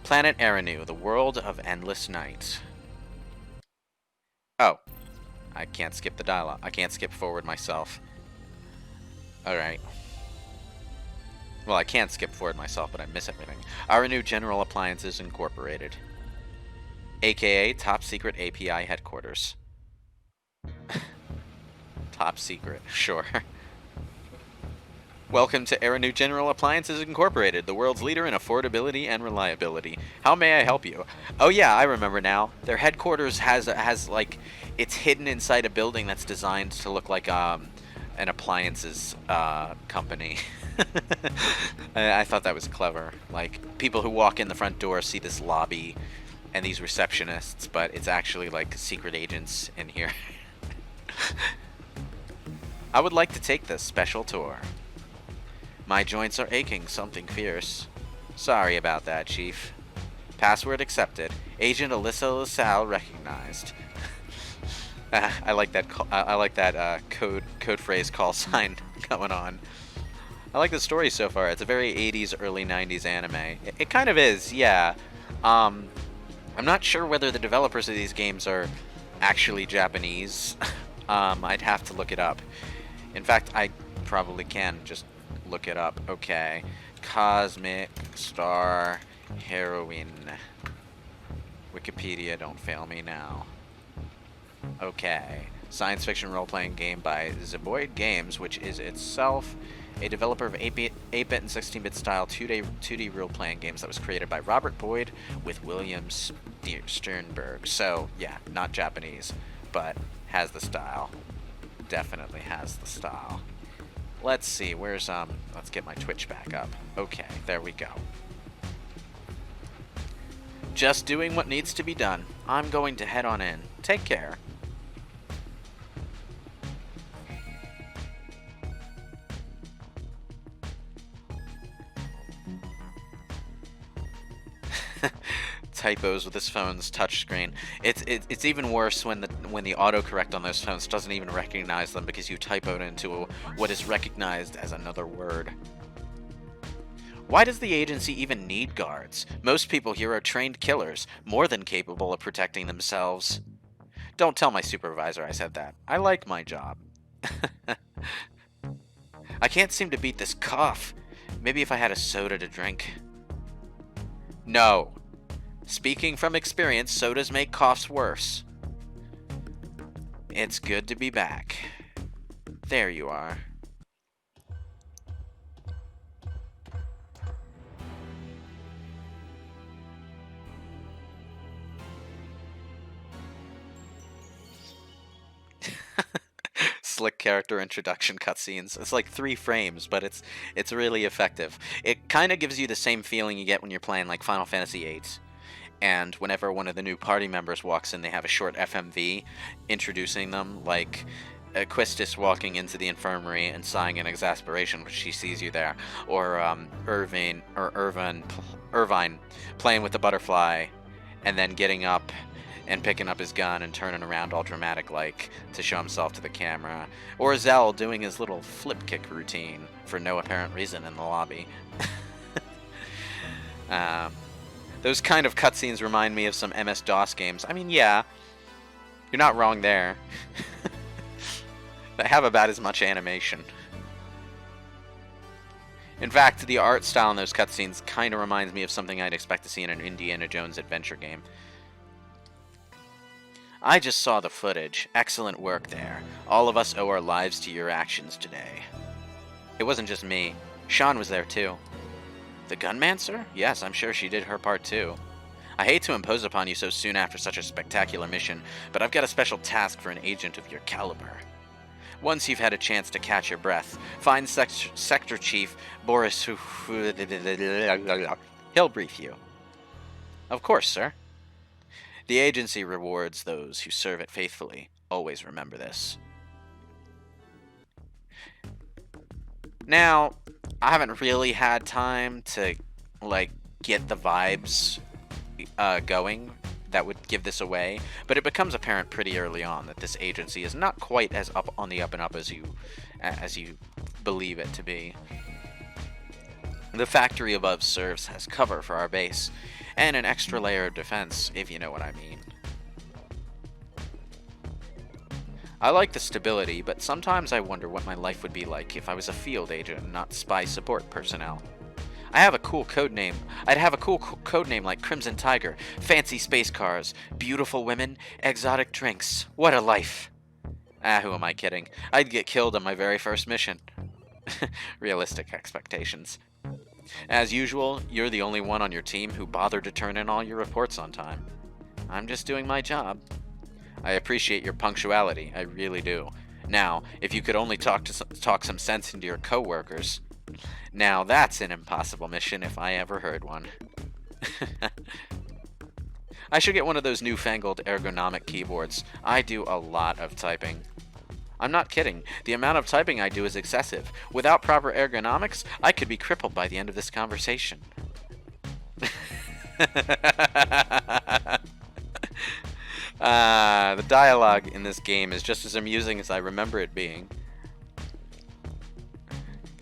Planet Erinu, the world of endless night. Oh. I can't skip the dialogue. I can't skip forward myself. Alright. Well, I can't skip forward myself, but I miss everything. Erinu General Appliances Incorporated. AKA Top Secret API Headquarters. Top secret, sure. Welcome to New General Appliances Incorporated, the world's leader in affordability and reliability. How may I help you? Oh yeah, I remember now. Their headquarters has like, it's hidden inside a building that's designed to look like an appliances company. I thought that was clever. Like, people who walk in the front door see this lobby and these receptionists, but it's actually like secret agents in here. I would like to take this special tour. My joints are aching something fierce. Sorry about that, Chief. Password accepted. Agent Alyssa LaSalle recognized. I like that. I like that code phrase call sign going on. I like the story so far. It's a very 80s, early 90s anime. It kind of is, yeah. I'm not sure whether the developers of these games are actually Japanese. I'd have to look it up. In fact, I probably can just look it up. Okay. Cosmic Star Heroine. Wikipedia, don't fail me now. Okay. Science fiction role-playing game by Zeboid Games, which is itself a developer of 8-bit and 16-bit style 2D role-playing games that was created by Robert Boyd with William Sternberg. So, yeah, not Japanese, but has the style. Definitely has the style. Let's see, where's, let's get my Twitch back up. Okay, there we go. Just doing what needs to be done. I'm going to head on in. Take care. Typos with this phone's touchscreen. It's even worse when the autocorrect on those phones doesn't even recognize them because you typoed into what is recognized as another word. Why does the agency even need guards? Most people here are trained killers, more than capable of protecting themselves. Don't tell my supervisor I said that. I like my job. I can't seem to beat this cough. Maybe if I had a soda to drink. No. Speaking from experience, sodas make coughs worse. It's good to be back. There you are. Slick character introduction cutscenes. It's like 3 frames, but it's really effective. It kind of gives you the same feeling you get when you're playing like Final Fantasy VIII. And whenever one of the new party members walks in, they have a short FMV introducing them, like Quistis walking into the infirmary and sighing in exasperation when she sees you there, or Irvine playing with the butterfly and then getting up and picking up his gun and turning around all dramatic like to show himself to the camera, or Zell doing his little flip kick routine for no apparent reason in the lobby. Those kind of cutscenes remind me of some MS-DOS games. I mean, yeah, you're not wrong there. They have about as much animation. In fact, the art style in those cutscenes kind of reminds me of something I'd expect to see in an Indiana Jones adventure game. I just saw the footage. Excellent work there. All of us owe our lives to your actions today. It wasn't just me. Sean was there too. The gunmancer? Yes, I'm sure she did her part too. I hate to impose upon you so soon after such a spectacular mission, but I've got a special task for an agent of your caliber. Once you've had a chance to catch your breath, find Sector Chief Boris he'll brief you. Of course, sir. The agency rewards those who serve it faithfully. Always remember this. Now, I haven't really had time to, like, get the vibes going that would give this away, but it becomes apparent pretty early on that this agency is not quite as up on the up and up as you believe it to be. The factory above serves as cover for our base, and an extra layer of defense, if you know what I mean. I like the stability, but sometimes I wonder what my life would be like if I was a field agent and not spy support personnel. I'd have a cool code name like Crimson Tiger, fancy space cars, beautiful women, exotic drinks. What a life! Ah, who am I kidding? I'd get killed on my very first mission. Realistic expectations. As usual, you're the only one on your team who bothered to turn in all your reports on time. I'm just doing my job. I appreciate your punctuality, I really do. Now, if you could only talk some sense into your coworkers. Now that's an impossible mission if I ever heard one. I should get one of those newfangled ergonomic keyboards. I do a lot of typing. I'm not kidding. The amount of typing I do is excessive. Without proper ergonomics, I could be crippled by the end of this conversation. The dialogue in this game is just as amusing as I remember it being.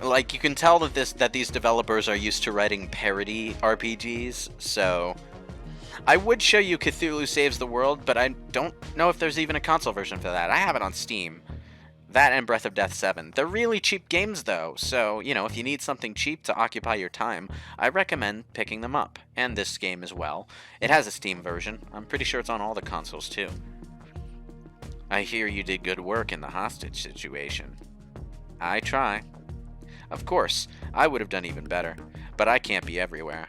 Like, you can tell that these developers are used to writing parody RPGs, so... I would show you Cthulhu Saves the World, but I don't know if there's even a console version for that. I have it on Steam. That and Breath of Death 7. They're really cheap games, though, so, you know, if you need something cheap to occupy your time, I recommend picking them up. And this game as well. It has a Steam version. I'm pretty sure it's on all the consoles, too. I hear you did good work in the hostage situation. I try. Of course, I would have done even better, but I can't be everywhere.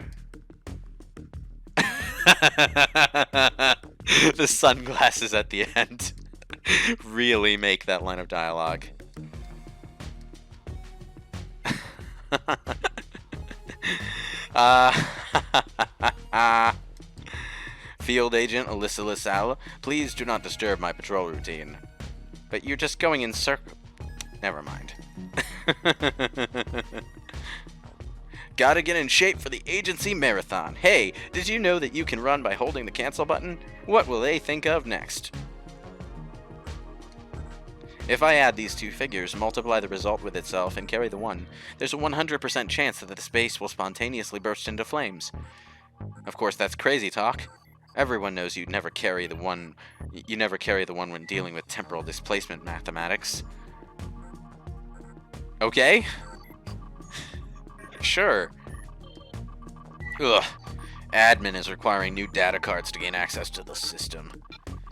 The sunglasses at the end really make that line of dialogue. Field Agent Alyssa LaSalle, please do not disturb my patrol routine. But you're just going in circle. Never mind. Gotta get in shape for the agency marathon. Hey, did you know that you can run by holding the cancel button? What will they think of next? If I add these two figures, multiply the result with itself, and carry the 1, there's a 100% chance that the space will spontaneously burst into flames. Of course, that's crazy talk. Everyone knows you never carry the 1 when dealing with temporal displacement mathematics. Okay? Sure. Ugh. Admin is requiring new data cards to gain access to the system.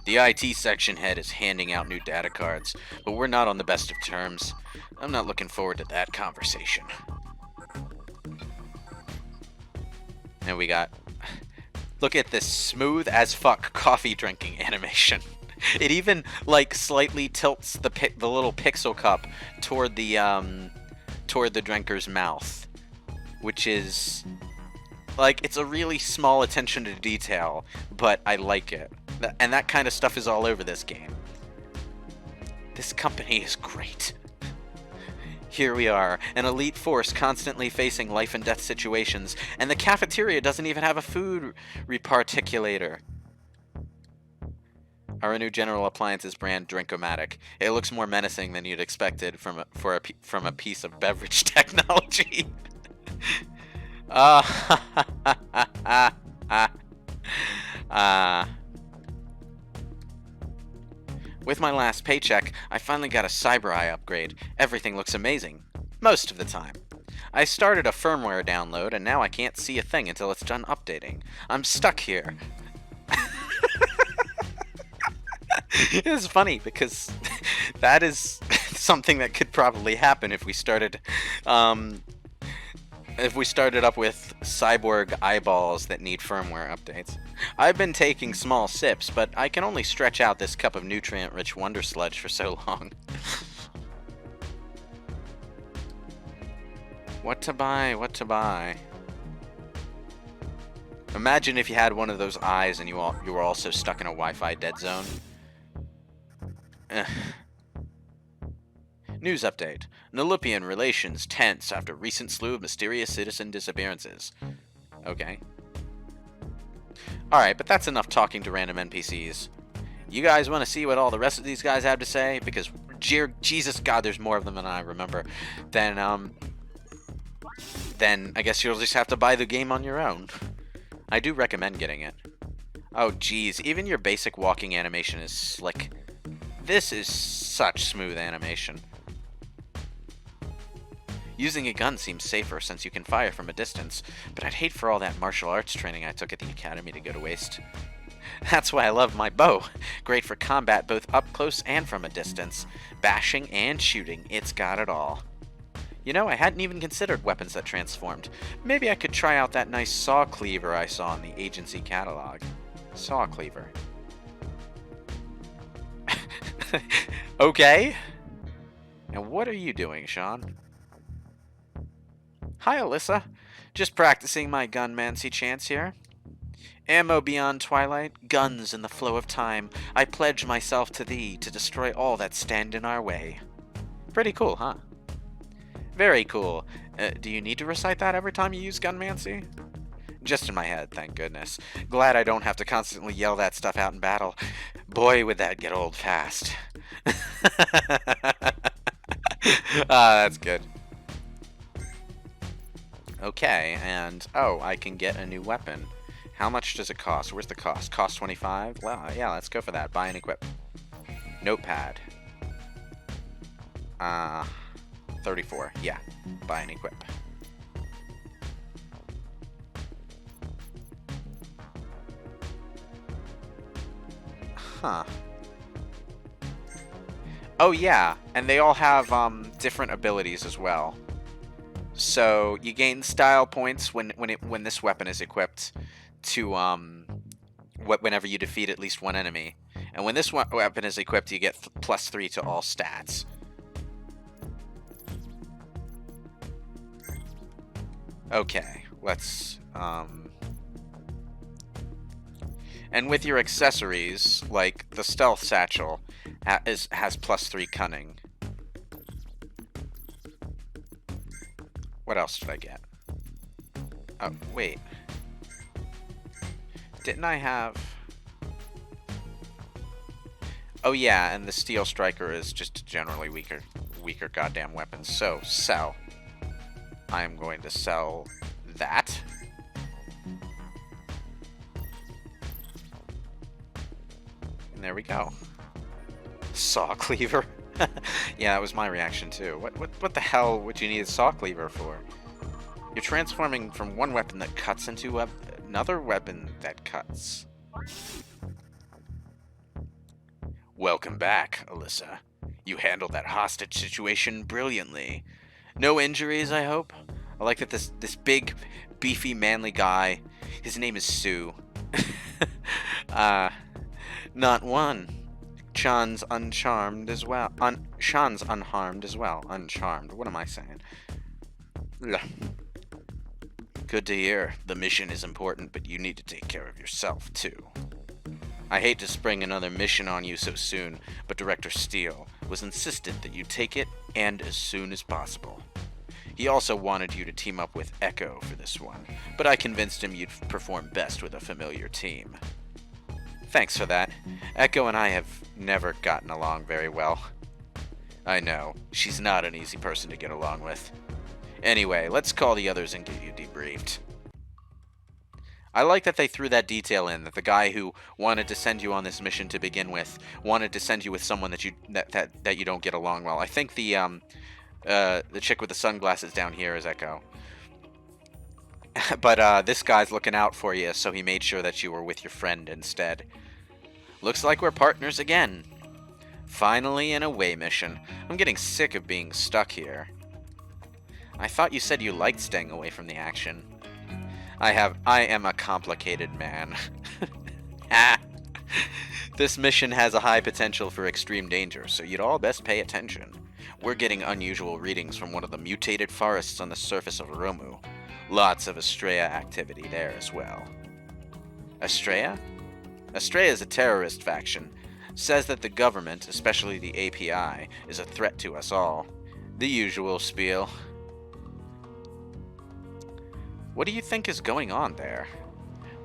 The IT section head is handing out new data cards, but we're not on the best of terms. I'm not looking forward to that conversation. And we got... Look at this smooth as fuck coffee drinking animation. It even, like, slightly tilts the little pixel cup toward the drinker's mouth. Which is, like, it's a really small attention to detail, but I like it. And that kind of stuff is all over this game. This company is great. Here we are, an elite force constantly facing life and death situations, and the cafeteria doesn't even have a food reparticulator. Our new General Appliances brand, Drink-O-Matic. It looks more menacing than you'd expected from a piece of beverage technology. With my last paycheck, I finally got a Cyber Eye upgrade. Everything looks amazing. Most of the time. I started a firmware download, and now I can't see a thing until it's done updating. I'm stuck here. It's funny, because that is something that could probably happen if we started... If we started up with cyborg eyeballs that need firmware updates. I've been taking small sips, but I can only stretch out this cup of nutrient-rich Wonder Sludge for so long. What to buy? What to buy? Imagine if you had one of those eyes and you were also stuck in a Wi-Fi dead zone. News update. Nalupian relations tense after recent slew of mysterious citizen disappearances. Okay. Alright, but that's enough talking to random NPCs. You guys want to see what all the rest of these guys have to say? Because, Jesus God, there's more of them than I remember. Then I guess you'll just have to buy the game on your own. I do recommend getting it. Oh, geez, even your basic walking animation is slick. This is such smooth animation. Using a gun seems safer since you can fire from a distance, but I'd hate for all that martial arts training I took at the academy to go to waste. That's why I love my bow. Great for combat both up close and from a distance. Bashing and shooting, it's got it all. You know, I hadn't even considered weapons that transformed. Maybe I could try out that nice saw cleaver I saw in the agency catalog. Saw cleaver. Okay. And what are you doing, Sean? Hi, Alyssa. Just practicing my gunmancy chants here. Ammo beyond twilight, guns in the flow of time. I pledge myself to thee to destroy all that stand in our way. Pretty cool, huh? Very cool. Do you need to recite that every time you use gunmancy? Just in my head, thank goodness. Glad I don't have to constantly yell that stuff out in battle. Boy, would that get old fast. That's good. Okay, and oh, I can get a new weapon. How much does it cost? Where's the cost? Cost 25? Well, yeah, let's go for that. Buy and equip. Notepad. 34. Yeah, buy and equip. Huh. Oh yeah, and they all have different abilities as well. So you gain style points when this weapon is equipped to whenever you defeat at least one enemy, and when this weapon is equipped, you get +3 to all stats. Okay, let's and with your accessories, like the stealth satchel, has +3 cunning. What else did I get? Oh, wait. Didn't I have... Oh yeah, and the Steel Striker is just a generally weaker goddamn weapon. So, sell. I am going to sell that. And there we go. Saw cleaver. Yeah, that was my reaction too. What the hell would you need a saw cleaver for? You're transforming from one weapon that cuts into another weapon that cuts. Welcome back, Alyssa. You handled that hostage situation brilliantly. No injuries, I hope? I like that this big, beefy, manly guy, his name is Sue. Not one. Sean's uncharmed as well. Sean's unharmed as well. Uncharmed. What am I saying? Ugh. Good to hear. The mission is important, but you need to take care of yourself, too. I hate to spring another mission on you so soon, but Director Steele was insistent that you take it, and as soon as possible. He also wanted you to team up with Echo for this one, but I convinced him you'd perform best with a familiar team. Thanks for that. Echo and I have never gotten along very well. I know, she's not an easy person to get along with. Anyway, let's call the others and get you debriefed. I like that they threw that detail in, that the guy who wanted to send you on this mission to begin with wanted to send you with someone that you don't get along well. I think the chick with the sunglasses down here is Echo. But this guy's looking out for you, so he made sure that you were with your friend instead. Looks like we're partners again. Finally an away mission. I'm getting sick of being stuck here. I thought you said you liked staying away from the action. I am a complicated man. This mission has a high potential for extreme danger, so you'd all best pay attention. We're getting unusual readings from one of the mutated forests on the surface of Romu. Lots of Estrella activity there as well. Estrella? Estrella is a terrorist faction. Says that the government, especially the API, is a threat to us all. The usual spiel. What do you think is going on there?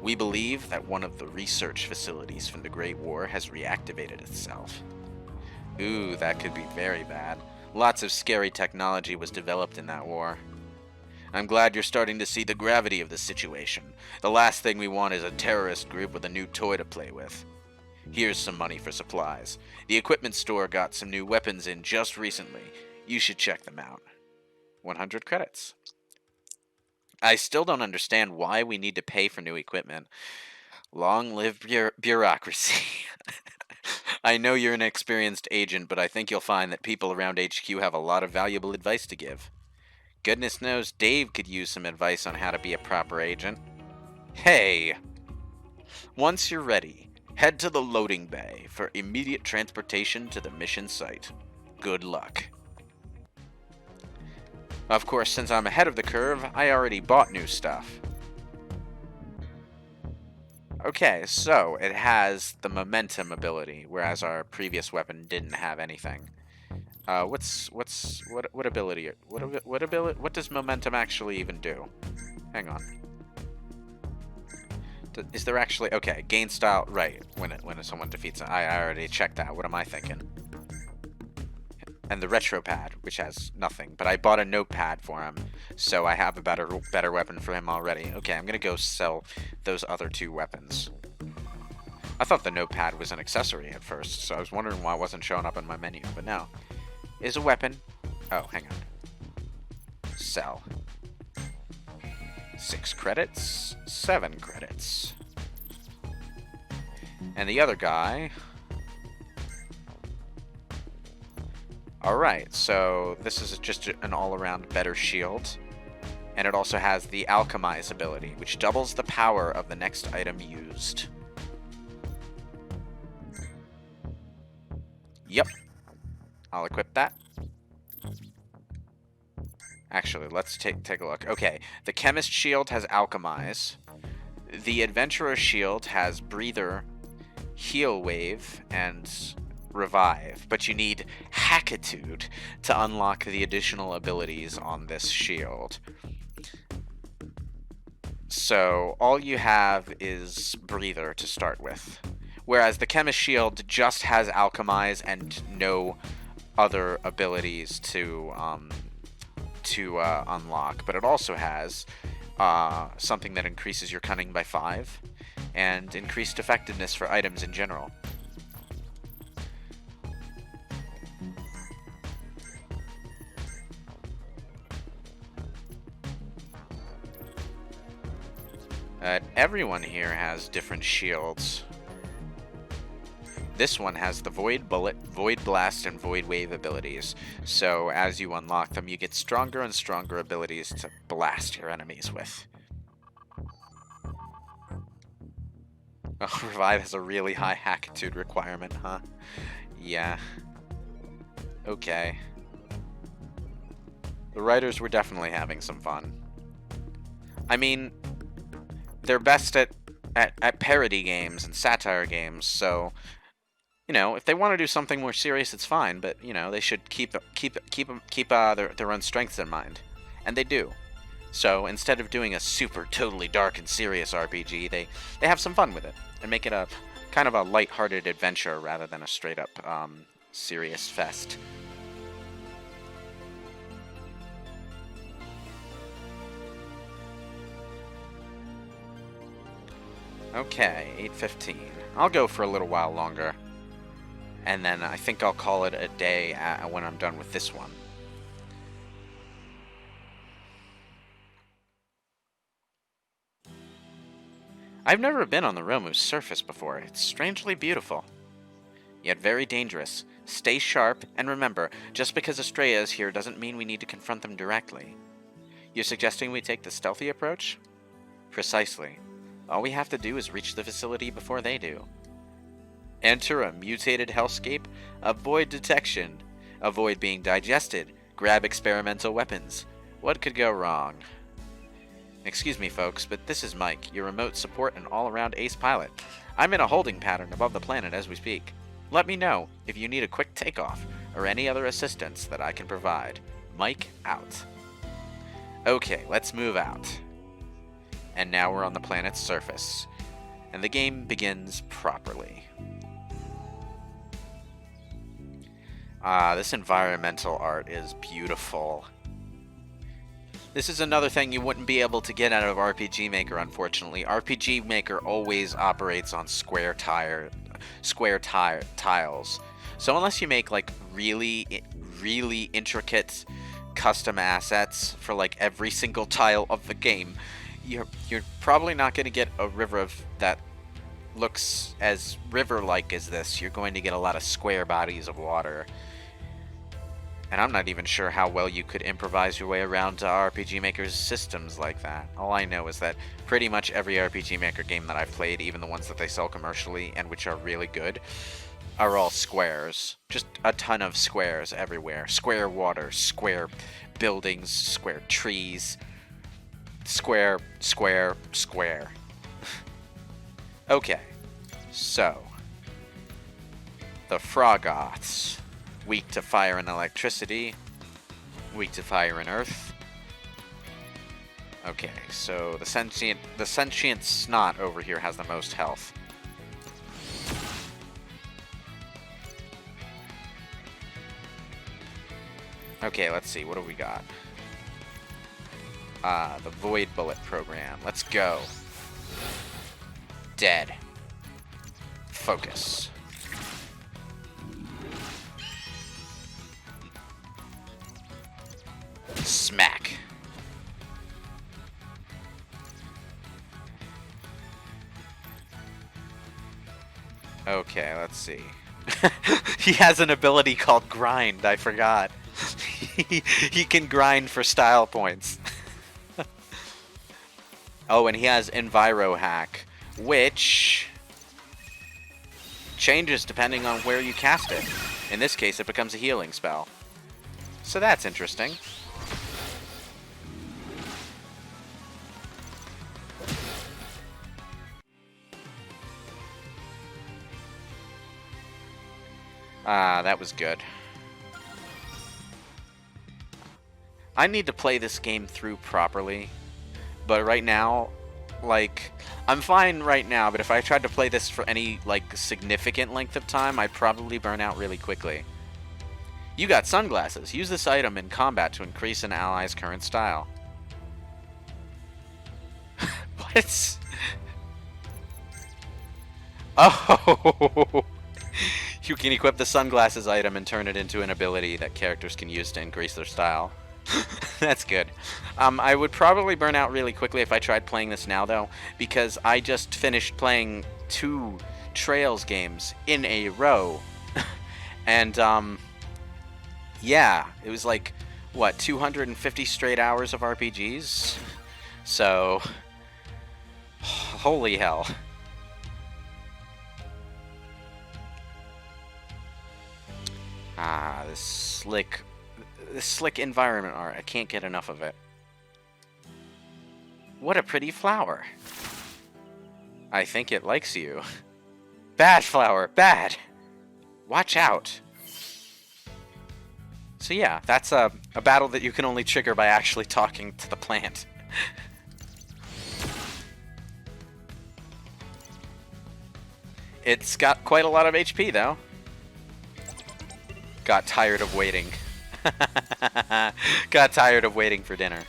We believe that one of the research facilities from the Great War has reactivated itself. Ooh, that could be very bad. Lots of scary technology was developed in that war. I'm glad you're starting to see the gravity of the situation. The last thing we want is a terrorist group with a new toy to play with. Here's some money for supplies. The equipment store got some new weapons in just recently. You should check them out. 100 credits. I still don't understand why we need to pay for new equipment. Long live bureaucracy. I know you're an experienced agent, but I think you'll find that people around HQ have a lot of valuable advice to give. Goodness knows Dave could use some advice on how to be a proper agent. Hey! Once you're ready, head to the loading bay for immediate transportation to the mission site. Good luck. Of course, since I'm ahead of the curve, I already bought new stuff. Okay, so it has the momentum ability, whereas our previous weapon didn't have anything. What ability? What does momentum actually even do? Hang on. Is there actually gain style right when someone defeats it? I already checked that. What am I thinking? And the retro pad, which has nothing, but I bought a notepad for him, so I have a better weapon for him already. Okay, I'm gonna go sell those other two weapons. I thought the notepad was an accessory at first, so I was wondering why it wasn't showing up in my menu, but no. Is a weapon. Oh, hang on. Sell. 6 credits, 7 credits. And the other guy... Alright, so this is just an all-around better shield. And it also has the Alchemize ability, which doubles the power of the next item used. Yep. I'll equip that. Actually, let's take a look. Okay, the Chemist Shield has Alchemize. The Adventurer Shield has Breather, Heal Wave, and Revive. But you need Hackitude to unlock the additional abilities on this shield. So, all you have is Breather to start with. Whereas the Chemist Shield just has Alchemize and no other abilities to unlock, but it also has something that increases your cunning by 5 and increased effectiveness for items in general. Everyone here has different shields. This one has the Void Bullet, Void Blast, and Void Wave abilities. So as you unlock them, you get stronger and stronger abilities to blast your enemies with. Oh, Revive has a really high Hackitude requirement, huh? Yeah. Okay. The writers were definitely having some fun. I mean, they're best at parody games and satire games, so... You know, if they want to do something more serious, it's fine. But you know, they should keep their own strengths in mind, and they do. So instead of doing a super totally dark and serious RPG, they have some fun with it and make it a kind of a light-hearted adventure rather than a straight up serious fest. Okay, 8:15. I'll go for a little while longer. And then I think I'll call it a day when I'm done with this one. I've never been on the Romu's surface before. It's strangely beautiful. Yet very dangerous. Stay sharp, and remember, just because Estrella is here doesn't mean we need to confront them directly. You're suggesting we take the stealthy approach? Precisely. All we have to do is reach the facility before they do. Enter a mutated hellscape, avoid detection, avoid being digested, grab experimental weapons. What could go wrong? Excuse me, folks, but this is Mike, your remote support and all-around ace pilot. I'm in a holding pattern above the planet as we speak. Let me know if you need a quick takeoff or any other assistance that I can provide. Mike out. Okay, let's move out. And now we're on the planet's surface, and the game begins properly. This environmental art is beautiful. This is another thing you wouldn't be able to get out of RPG Maker, unfortunately. RPG Maker always operates on square tiles. So unless you make like really intricate custom assets for like every single tile of the game, you're probably not going to get a river of that looks as river-like as this, you're going to get a lot of square bodies of water. And I'm not even sure how well you could improvise your way around RPG Maker's systems like that. All I know is that pretty much every RPG Maker game that I've played, even the ones that they sell commercially and which are really good, are all squares. Just a ton of squares everywhere. Square water, square buildings, square trees. Square, square, square. Okay, so the Frogoths. Weak to fire and electricity. Weak to fire and earth. Okay, so the sentient snot over here has the most health. Okay, let's see. What do we got? The Void Bullet program. Let's go. Dead. Focus. Smack. Okay, let's see. He has an ability called Grind, I forgot. He can grind for style points. Oh, and he has Enviro Hack, which changes depending on where you cast it. In this case, it becomes a healing spell. So that's interesting. Ah, that was good. I need to play this game through properly, but right now, like, I'm fine right now, but if I tried to play this for any, like, significant length of time, I'd probably burn out really quickly. You got sunglasses. Use this item in combat to increase an ally's current style. What? Oh! You can equip the sunglasses item and turn it into an ability that characters can use to increase their style. That's good. I would probably burn out really quickly if I tried playing this now, though, because I just finished playing 2 Trails games in a row. And, yeah, it was like, what, 250 straight hours of RPGs? So, holy hell. Ah, this slick environment art. I can't get enough of it. What a pretty flower. I think it likes you. Bad flower, bad. Watch out. So yeah, that's a battle that you can only trigger by actually talking to the plant. It's got quite a lot of HP, though. Got tired of waiting. Got tired of waiting for dinner.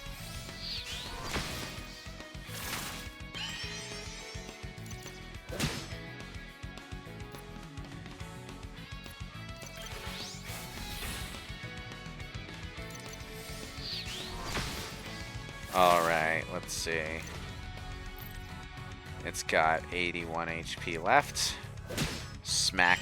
Alright, let's see. It's got 81 HP left. Smack.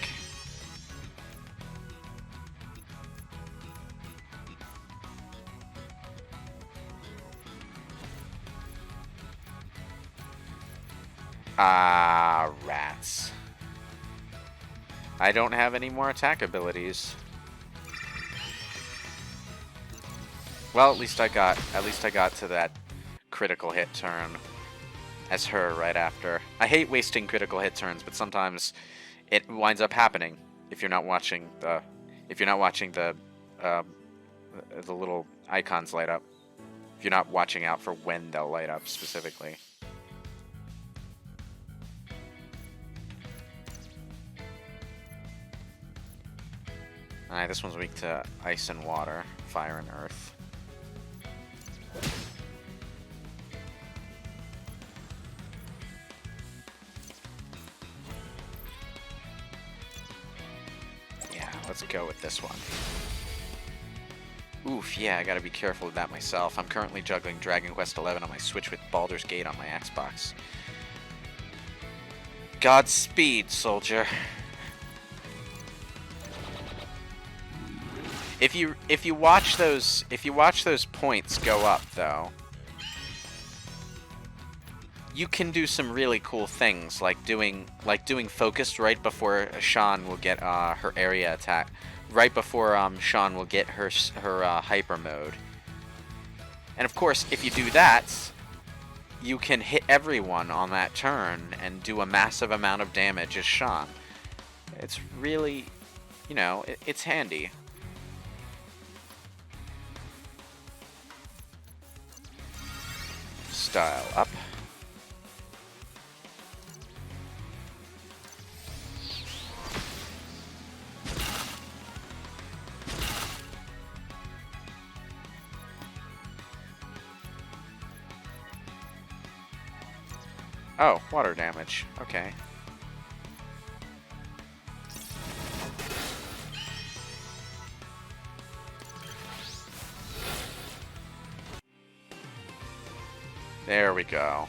Ah, rats. I don't have any more attack abilities. Well, at least I got to that critical hit turn as her right after. I hate wasting critical hit turns, but sometimes it winds up happening if you're not watching the little icons light up. If you're not watching out for when they'll light up specifically. Alright, this one's weak to ice and water, fire and earth. Yeah, let's go with this one. Oof, yeah, I gotta be careful of that myself. I'm currently juggling Dragon Quest XI on my Switch with Baldur's Gate on my Xbox. Godspeed, soldier. If you watch those points go up though, you can do some really cool things like doing focused right before Sean will get her area attack, right before Sean will get her hyper mode. And of course, if you do that, you can hit everyone on that turn and do a massive amount of damage as Sean. It's really, you know, it's handy. Style up. Oh, water damage. Okay. There we go.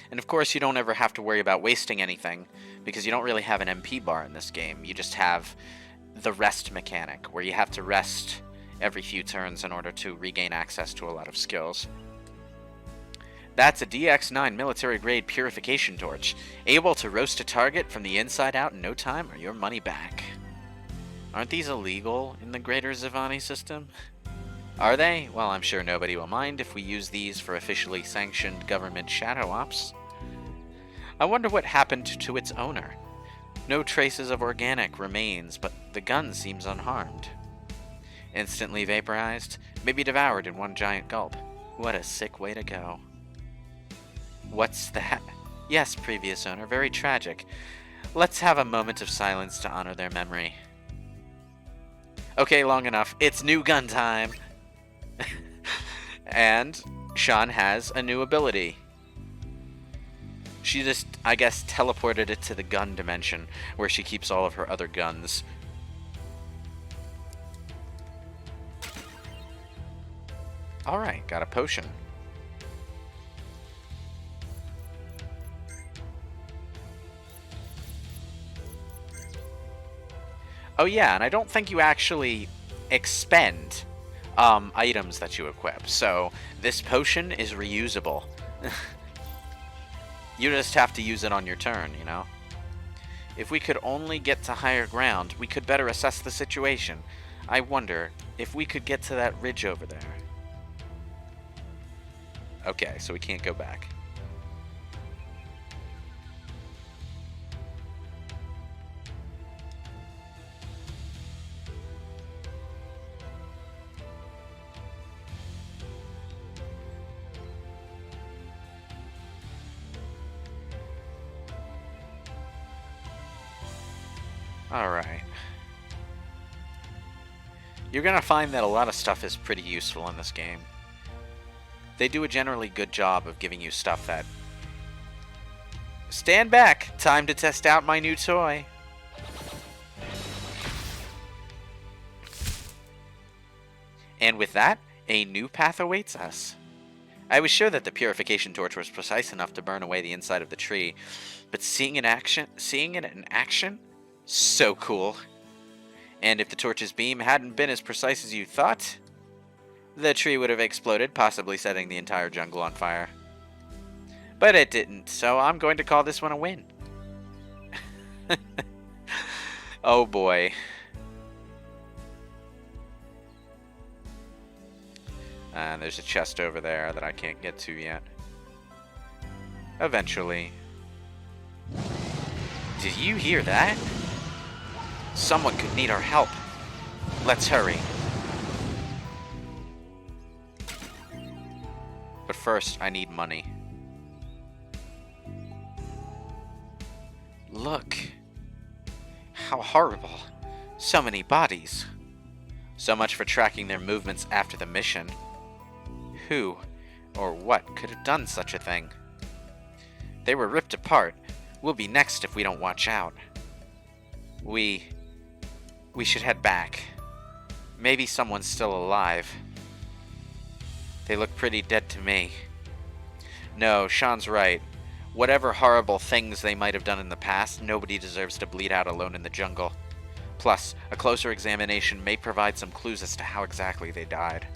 And of course, you don't ever have to worry about wasting anything, because you don't really have an MP bar in this game. You just have the rest mechanic, where you have to rest every few turns in order to regain access to a lot of skills. That's a DX9 military-grade purification torch, able to roast a target from the inside out in no time or your money back. Aren't these illegal in the Greater Zivani system? Are they? Well, I'm sure nobody will mind if we use these for officially sanctioned government shadow ops. I wonder what happened to its owner. No traces of organic remains, but the gun seems unharmed. Instantly vaporized, maybe devoured in one giant gulp. What a sick way to go. What's that? Yes, previous owner, very tragic. Let's have a moment of silence to honor their memory. Okay, long enough. It's new gun time! And Sean has a new ability. She just, I guess, teleported it to the gun dimension, where she keeps all of her other guns. Alright, got a potion. Oh yeah, and I don't think you actually expend items that you equip, so this potion is reusable. You just have to use it on your turn, you know? If we could only get to higher ground, we could better assess the situation. I wonder if we could get to that ridge over there. Okay, so we can't go back. Alright. You're gonna find that a lot of stuff is pretty useful in this game. They do a generally good job of giving you stuff that... Stand back! Time to test out my new toy! And with that, a new path awaits us. I was sure that the purification torch was precise enough to burn away the inside of the tree, but seeing it in action? So cool. And if the torch's beam hadn't been as precise as you thought, the tree would have exploded, possibly setting the entire jungle on fire. But it didn't, so I'm going to call this one a win. Oh boy. And there's a chest over there that I can't get to yet. Eventually. Did you hear that? Someone could need our help. Let's hurry. But first, I need money. Look. How horrible. So many bodies. So much for tracking their movements after the mission. Who or what could have done such a thing? They were ripped apart. We'll be next if we don't watch out. We should head back. Maybe someone's still alive. They look pretty dead to me. No, Sean's right. Whatever horrible things they might have done in the past, nobody deserves to bleed out alone in the jungle. Plus, a closer examination may provide some clues as to how exactly they died.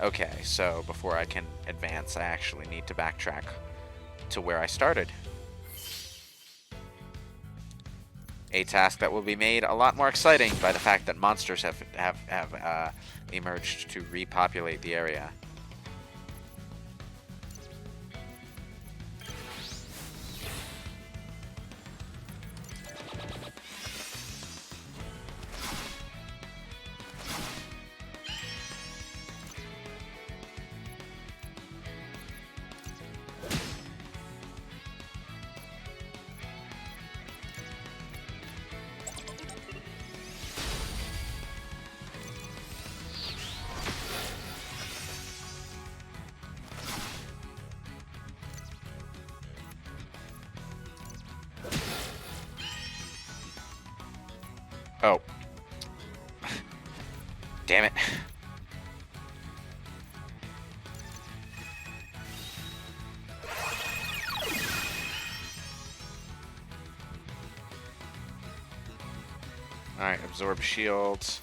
Okay, so before I can advance, I actually need to backtrack to where I started. A task that will be made a lot more exciting by the fact that monsters have emerged to repopulate the area. Oh. Damn it. Alright, absorb shields.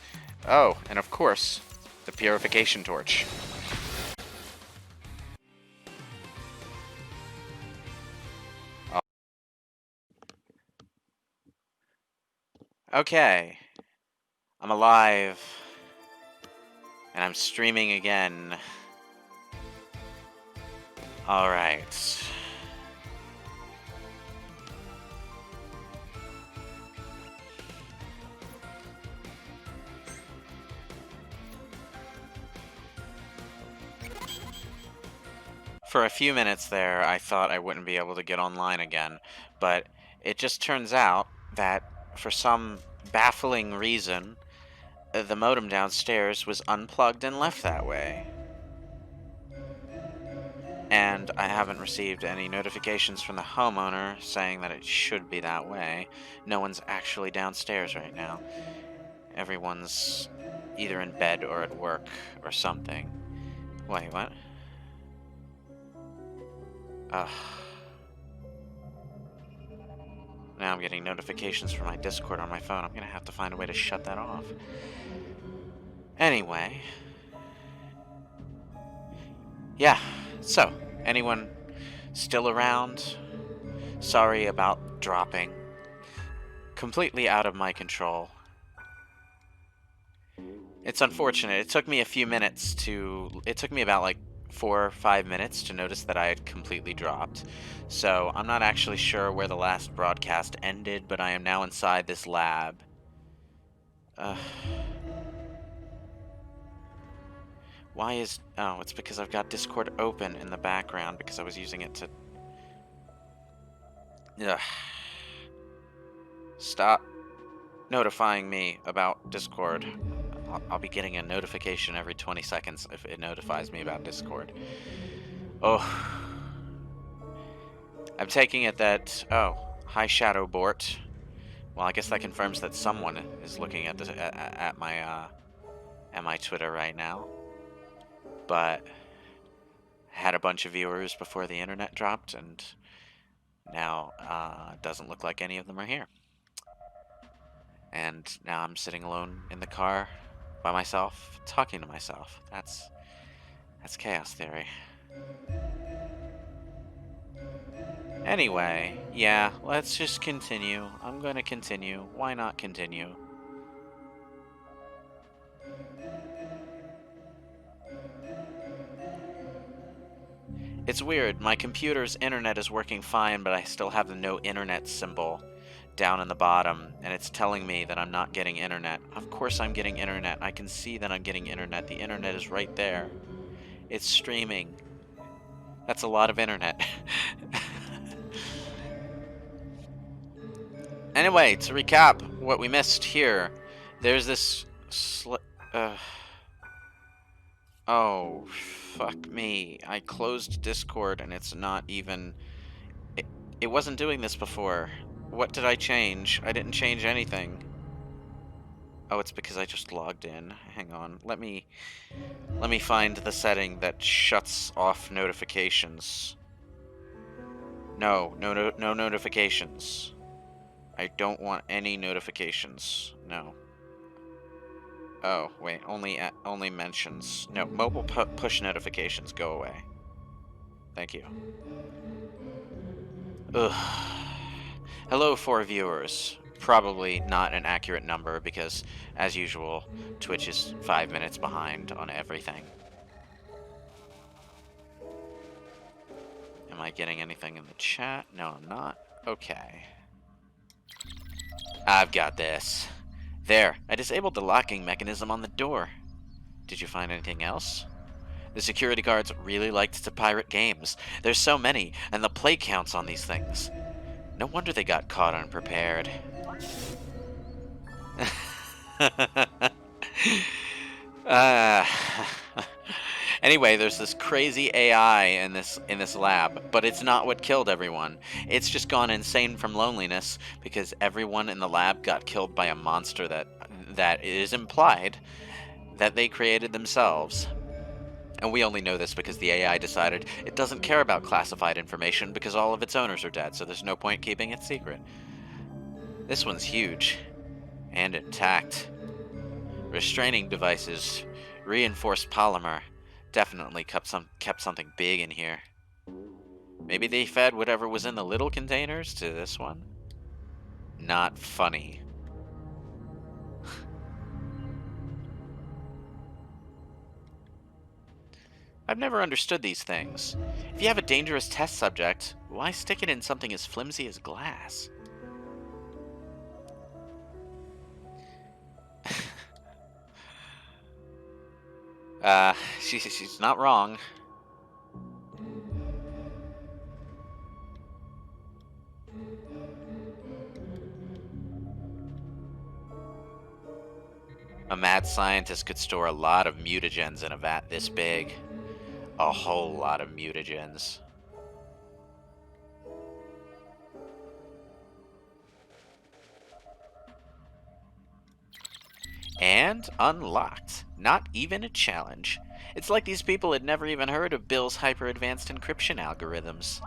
Oh, and of course, the purification torch. Okay. I'm alive. And I'm streaming again. Alright. For a few minutes there, I thought I wouldn't be able to get online again, but it just turns out that for some baffling reason, the modem downstairs was unplugged and left that way. And I haven't received any notifications from the homeowner saying that it should be that way. No one's actually downstairs right now. Everyone's either in bed or at work or something. Wait, what? Ugh. Now I'm getting notifications from my Discord on my phone. I'm gonna have to find a way to shut that off. Anyway. Yeah, so, anyone still around? Sorry about dropping. Completely out of my control. It's unfortunate. It took me a few minutes to... It took me about like 4 or 5 minutes to notice that I had completely dropped. So I'm not actually sure where the last broadcast ended, but I am now inside this lab. Why is... Oh, it's because I've got Discord open in the background because I was using it to... Ugh. Stop notifying me about Discord. I'll be getting a notification every 20 seconds if it notifies me about Discord. Oh. I'm taking it that... Oh, hi Shadow Bort. Well, I guess that confirms that someone is looking at my Twitter right now. But had a bunch of viewers before the internet dropped, and now it doesn't look like any of them are here. And now I'm sitting alone in the car by myself, talking to myself. That's chaos theory. Anyway, yeah, let's just continue. I'm going to continue. Why not continue? It's weird. My computer's internet is working fine, but I still have the no internet symbol down in the bottom, and it's telling me that I'm not getting internet. Of course I'm getting internet. I can see that I'm getting internet. The internet is right there. It's streaming. That's a lot of internet. Anyway, to recap what we missed here, there's this oh, fuck me. I closed Discord and it's not even... It wasn't doing this before. What did I change? I didn't change anything. Oh, it's because I just logged in. Hang on. Let me find the setting that shuts off notifications. No notifications. I don't want any notifications. No. Oh, wait. Only mentions. No, mobile push notifications. Go away. Thank you. Ugh. Hello, 4 viewers. Probably not an accurate number because, as usual, Twitch is 5 minutes behind on everything. Am I getting anything in the chat? No, I'm not. Okay. I've got this. There, I disabled the locking mechanism on the door. Did you find anything else? The security guards really liked to pirate games. There's so many, and the play counts on these things. No wonder they got caught unprepared. uh, anyway, there's this crazy AI in this lab, but it's not what killed everyone. It's just gone insane from loneliness because everyone in the lab got killed by a monster that is implied that they created themselves. And we only know this because the AI decided it doesn't care about classified information because all of its owners are dead, so there's no point keeping it secret. This one's huge. And intact. Restraining devices. Reinforced polymer. Definitely kept something big in here. Maybe they fed whatever was in the little containers to this one? Not funny. I've never understood these things. If you have a dangerous test subject, why stick it in something as flimsy as glass? She's not wrong. A mad scientist could store a lot of mutagens in a vat this big. A whole lot of mutagens. And unlocked. Not even a challenge. It's like these people had never even heard of Bill's hyper-advanced encryption algorithms.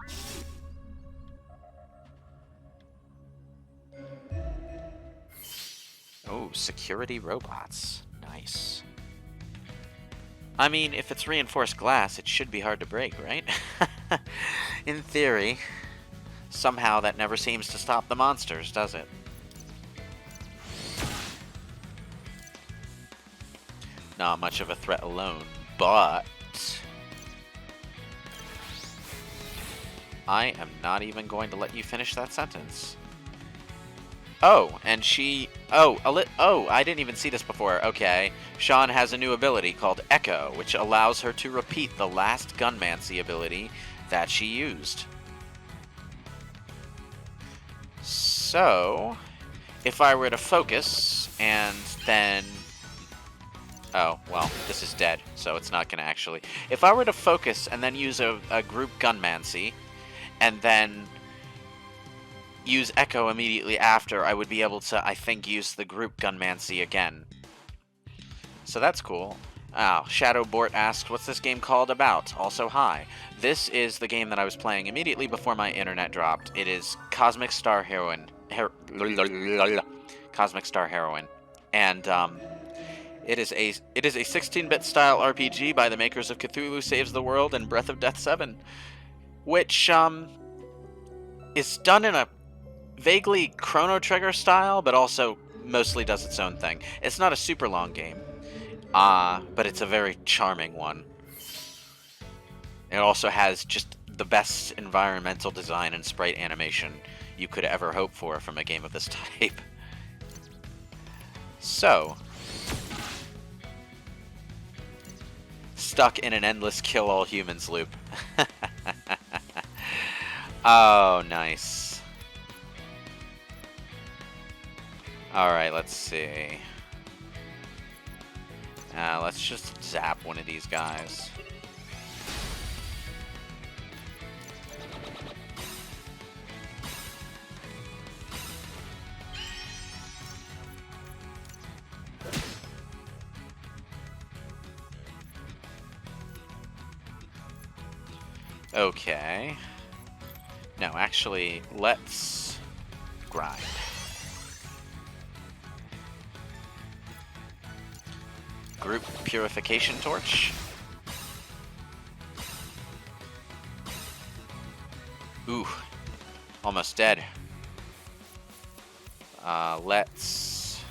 Oh, security robots. Nice. I mean, if it's reinforced glass, it should be hard to break, right? In theory. Somehow that never seems to stop the monsters, does it? Not much of a threat alone, but I am not even going to let you finish that sentence. Oh, and she... Oh, I didn't even see this before. Okay. Sean has a new ability called Echo, which allows her to repeat the last Gunmancy ability that she used. So, if I were to focus and then... Oh, well, this is dead, so it's not going to actually... If I were to focus and then use a group Gunmancy, and then use Echo immediately after, I would be able to, I think, use the group Gunmancy again. So that's cool. Oh, Shadowbort asked, what's this game called about? Also, hi. This is the game that I was playing immediately before my internet dropped. It is Cosmic Star Heroine. Cosmic Star Heroine. And, it is a 16-bit style RPG by the makers of Cthulhu Saves the World and Breath of Death 7, which is done in a vaguely Chrono Trigger style, but also mostly does its own thing. It's not a super long game, but it's a very charming one. It also has just the best environmental design and sprite animation you could ever hope for from a game of this type. So, stuck in an endless kill all humans loop. Oh, nice. Alright, let's see. Let's just zap one of these guys. Okay. No, actually, let's grind. Group Purification Torch. Ooh, almost dead. Let's...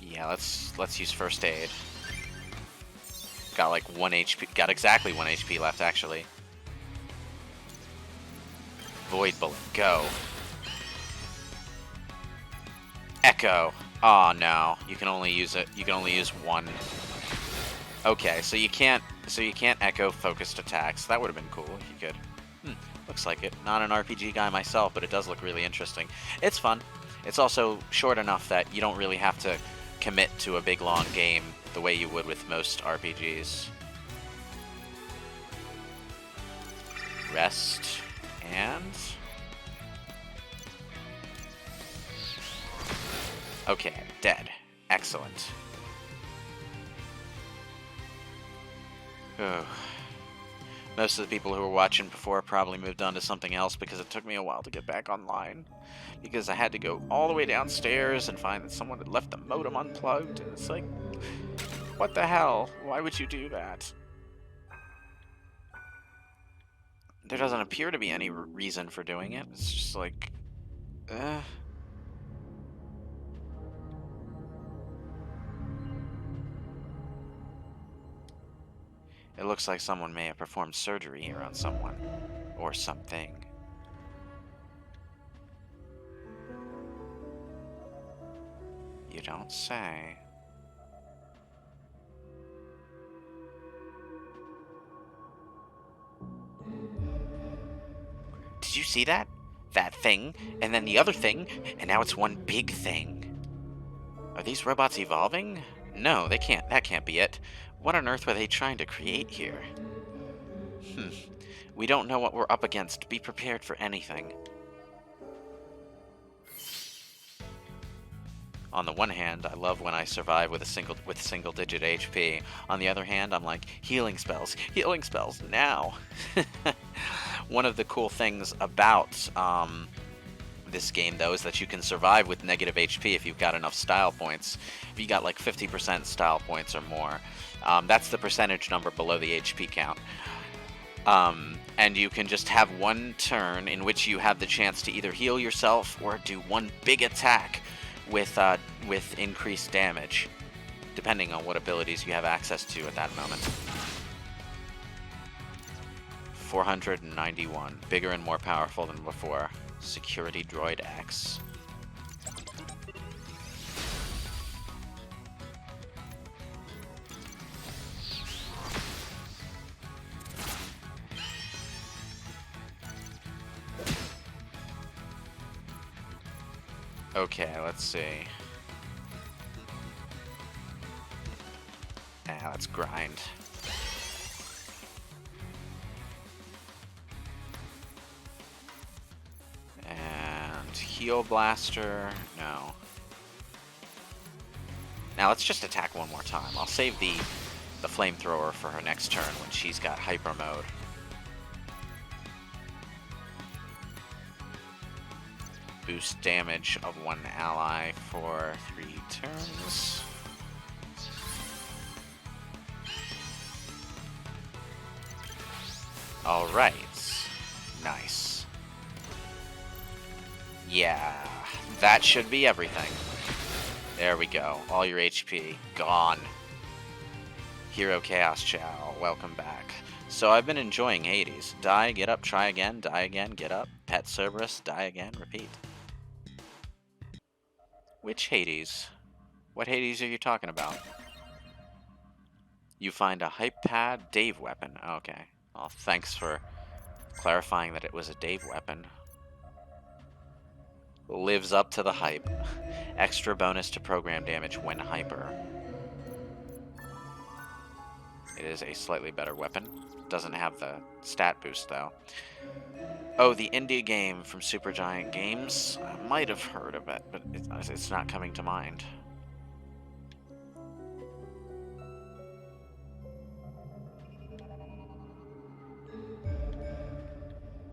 Yeah, let's use first aid. Got like 1 HP, got exactly 1 HP left, actually. Void Bullet, go. Echo. Oh no, you can only use it. You can only use one. Okay, so you can't echo focused attacks. That would have been cool if you could. Looks like it. Not an RPG guy myself, but it does look really interesting. It's fun. It's also short enough that you don't really have to commit to a big long game the way you would with most RPGs. Rest and... Okay, dead. Excellent. Ugh. Most of the people who were watching before probably moved on to something else because it took me a while to get back online. Because I had to go all the way downstairs and find that someone had left the modem unplugged. And it's like, what the hell? Why would you do that? There doesn't appear to be any reason for doing it. It's just like, It looks like someone may have performed surgery here on someone. Or something. You don't say. Did you see that? That thing, and then the other thing, and now it's one big thing. Are these robots evolving? No, they can't. That can't be it. What on earth were they trying to create here? We don't know what we're up against. Be prepared for anything. On the one hand, I love when I survive with single digit HP. On the other hand, I'm like, healing spells now. One of the cool things about this game, though, is that you can survive with negative HP if you've got enough style points. If you got like 50% style points or more, that's the percentage number below the HP count. And you can just have one turn in which you have the chance to either heal yourself or do one big attack with increased damage, depending on what abilities you have access to at that moment. 491, bigger and more powerful than before. Security Droid X. Okay, let's see. Let's grind. And heal blaster, no. Now let's just attack one more time. I'll save the flamethrower for her next turn when she's got hyper mode. Boost damage of one ally for 3 turns. Alright. Nice. Yeah, that should be everything. There we go. All your HP gone. Hero Chaos Chow, welcome back. So I've been enjoying Hades. Die, get up, try again, die again, get up. Pet Cerberus, die again, repeat. Which Hades? What Hades are you talking about? You find a hype pad Dave weapon. Okay. Well, thanks for clarifying that it was a Dave weapon. Lives up to the hype. Extra bonus to program damage when hyper. It is a slightly better weapon. Doesn't have the stat boost, though. Oh, the indie game from Supergiant Games? I might have heard of it, but it's not coming to mind.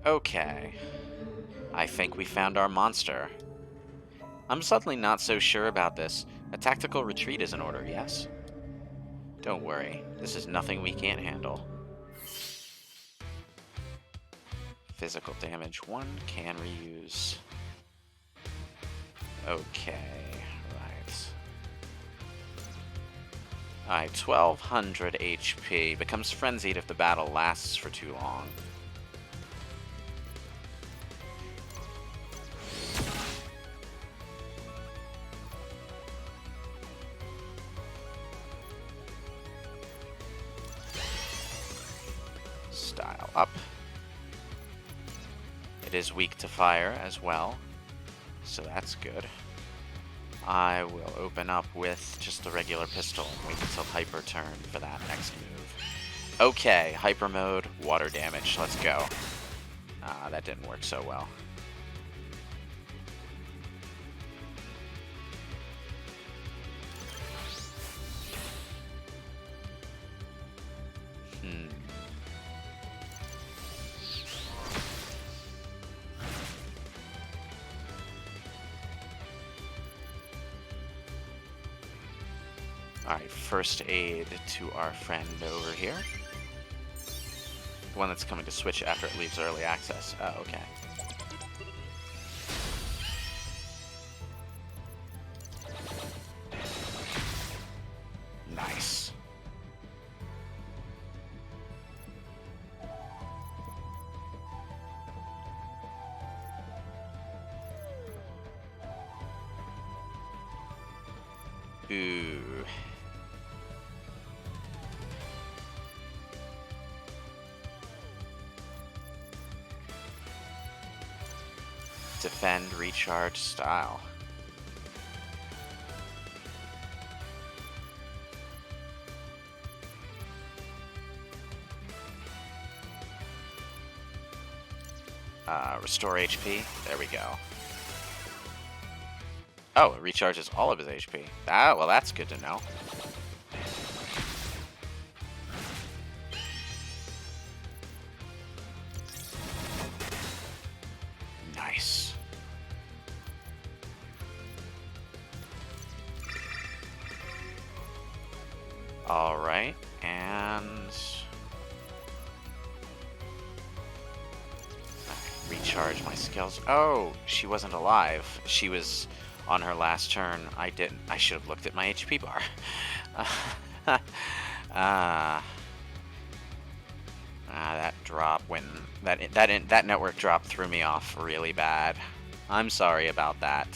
Okay. I think we found our monster. I'm suddenly not so sure about this. A tactical retreat is in order, yes? Don't worry. This is nothing we can't handle. Physical damage 1 can reuse. Okay, right. Alright, 1200 HP. Becomes frenzied if the battle lasts for too long. Style up. It is weak to fire as well, so that's good. I will open up with just the regular pistol and wait until hyper turn for that next move. Okay, hyper mode, water damage. Let's go. That didn't work so well. Alright, first aid to our friend over here. The one that's coming to switch after it leaves early access. Oh, okay. Nice. Ooh. Defend, recharge, style. Restore HP. There we go. Oh, it recharges all of his HP. Ah, well, that's good to know. Nice. All right, and recharge my skills. Oh, she wasn't alive. She was on her last turn. I didn't. I should have looked at my HP bar. That drop when that network drop threw me off really bad. I'm sorry about that.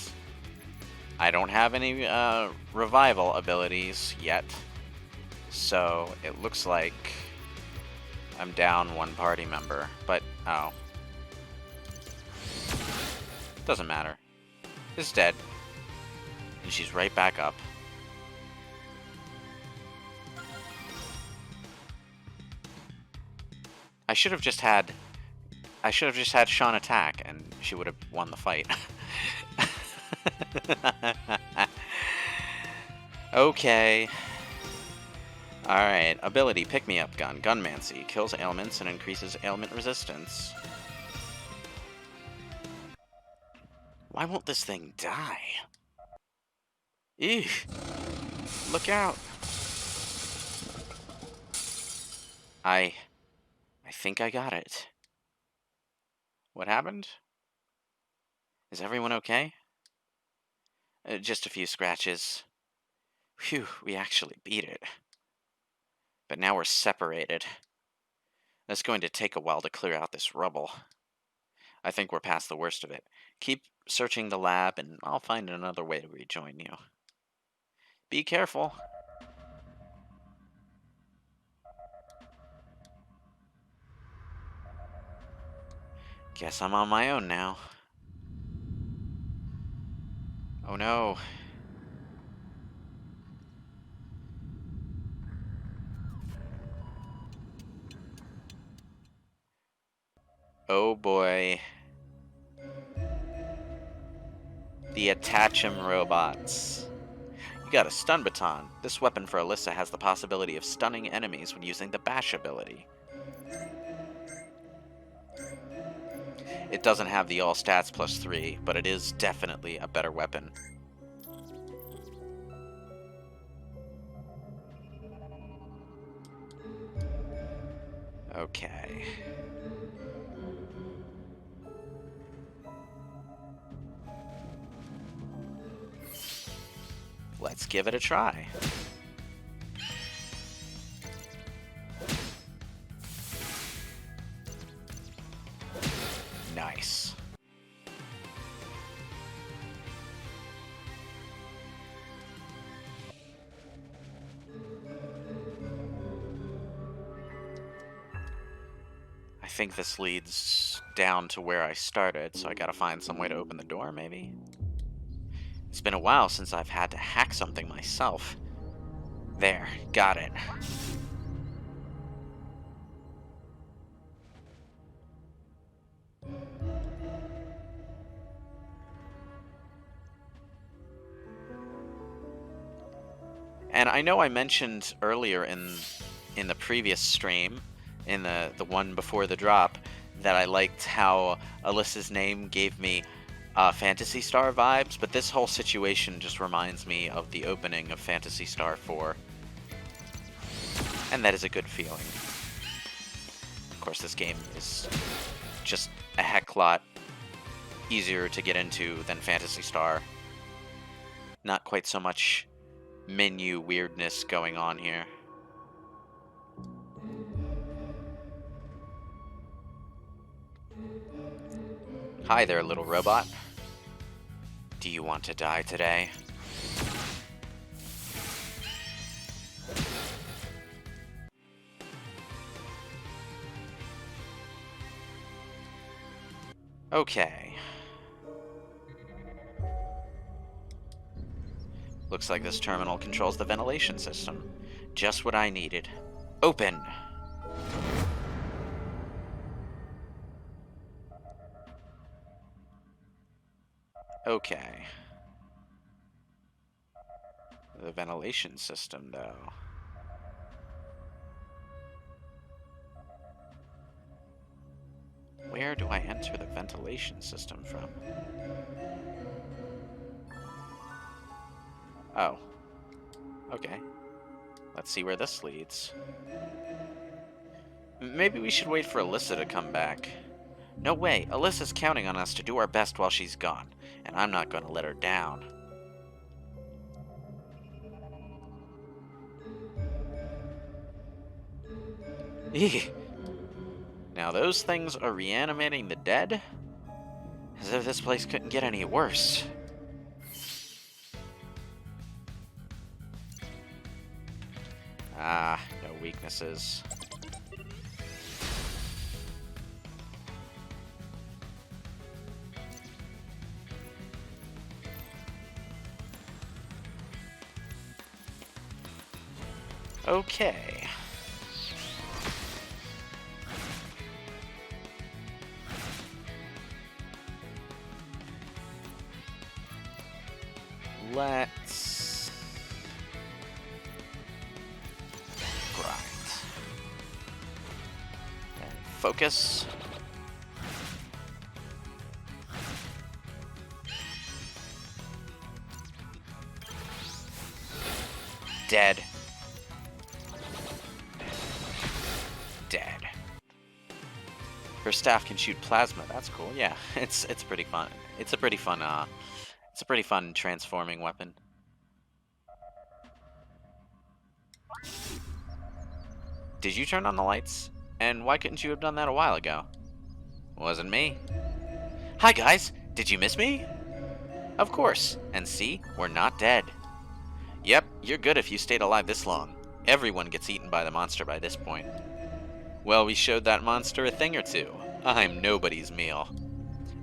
I don't have any revival abilities yet, so it looks like I'm down one party member. But oh, doesn't matter. It's dead, and she's right back up. I should have just had Sean attack, and she would have won the fight. Okay. Alright, ability, pick-me-up gun, Gunmancy, kills ailments and increases ailment resistance. Why won't this thing die? Ew. Look out. I think I got it. What happened? Is everyone okay? Just a few scratches. Phew, we actually beat it. But now we're separated. It's going to take a while to clear out this rubble. I think we're past the worst of it. Keep searching the lab, and I'll find another way to rejoin you. Be careful. Guess I'm on my own now. Oh no. Oh boy. The Attach-'em robots. You got a stun baton. This weapon for Alyssa has the possibility of stunning enemies when using the bash ability. It doesn't have the all stats plus 3, but it is definitely a better weapon. Okay. Let's give it a try. Nice. I think this leads down to where I started, so I gotta find some way to open the door, maybe? It's been a while since I've had to hack something myself. There, got it. And I know I mentioned earlier in the previous stream, in the one before the drop, that I liked how Alyssa's name gave me Phantasy Star vibes, but this whole situation just reminds me of the opening of Phantasy Star 4. And that is a good feeling. Of course, this game is just a heck lot easier to get into than Phantasy Star. Not quite so much menu weirdness going on here. Hi there, little robot. Do you want to die today? Okay. Looks like this terminal controls the ventilation system. Just what I needed. Open! Okay. The ventilation system, though. Where do I enter the ventilation system from? Oh. Okay. Let's see where this leads. Maybe we should wait for Alyssa to come back. No way, Alyssa's counting on us to do our best while she's gone, and I'm not going to let her down. Eeh. Now those things are reanimating the dead? As if this place couldn't get any worse. Ah, no weaknesses. Okay. Let's grind. And focus. Dead. Dead. Her staff can shoot plasma. That's cool. Yeah, it's pretty fun. It's a pretty fun transforming weapon. Did you turn on the lights? And why couldn't you have done that a while ago? Wasn't me. Hi guys, did you miss me? Of course. And see, we're not dead. Yep, you're good if you stayed alive this long. Everyone gets eaten by the monster by this point. Well, we showed that monster a thing or two. I'm nobody's meal.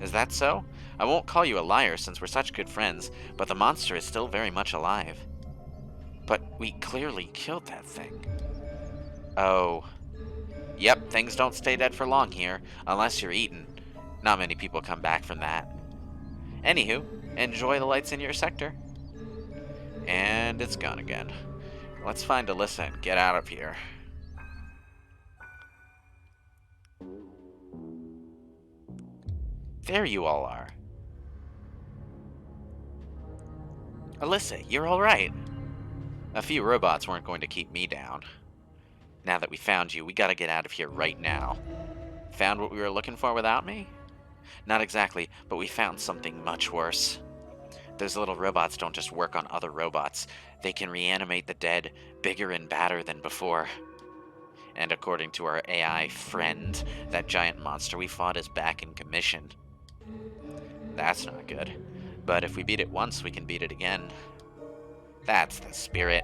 Is that so? I won't call you a liar since we're such good friends, but the monster is still very much alive. But we clearly killed that thing. Oh. Yep, things don't stay dead for long here, unless you're eaten. Not many people come back from that. Anywho, enjoy the lights in your sector. And it's gone again. Let's find Alyssa and get out of here. There you all are. Alyssa, you're alright. A few robots weren't going to keep me down. Now that we found you, we gotta get out of here right now. Found what we were looking for without me? Not exactly, but we found something much worse. Those little robots don't just work on other robots. They can reanimate the dead, bigger and badder than before. And according to our AI friend, that giant monster we fought is back in commission. That's not good. But if we beat it once, we can beat it again. That's the spirit.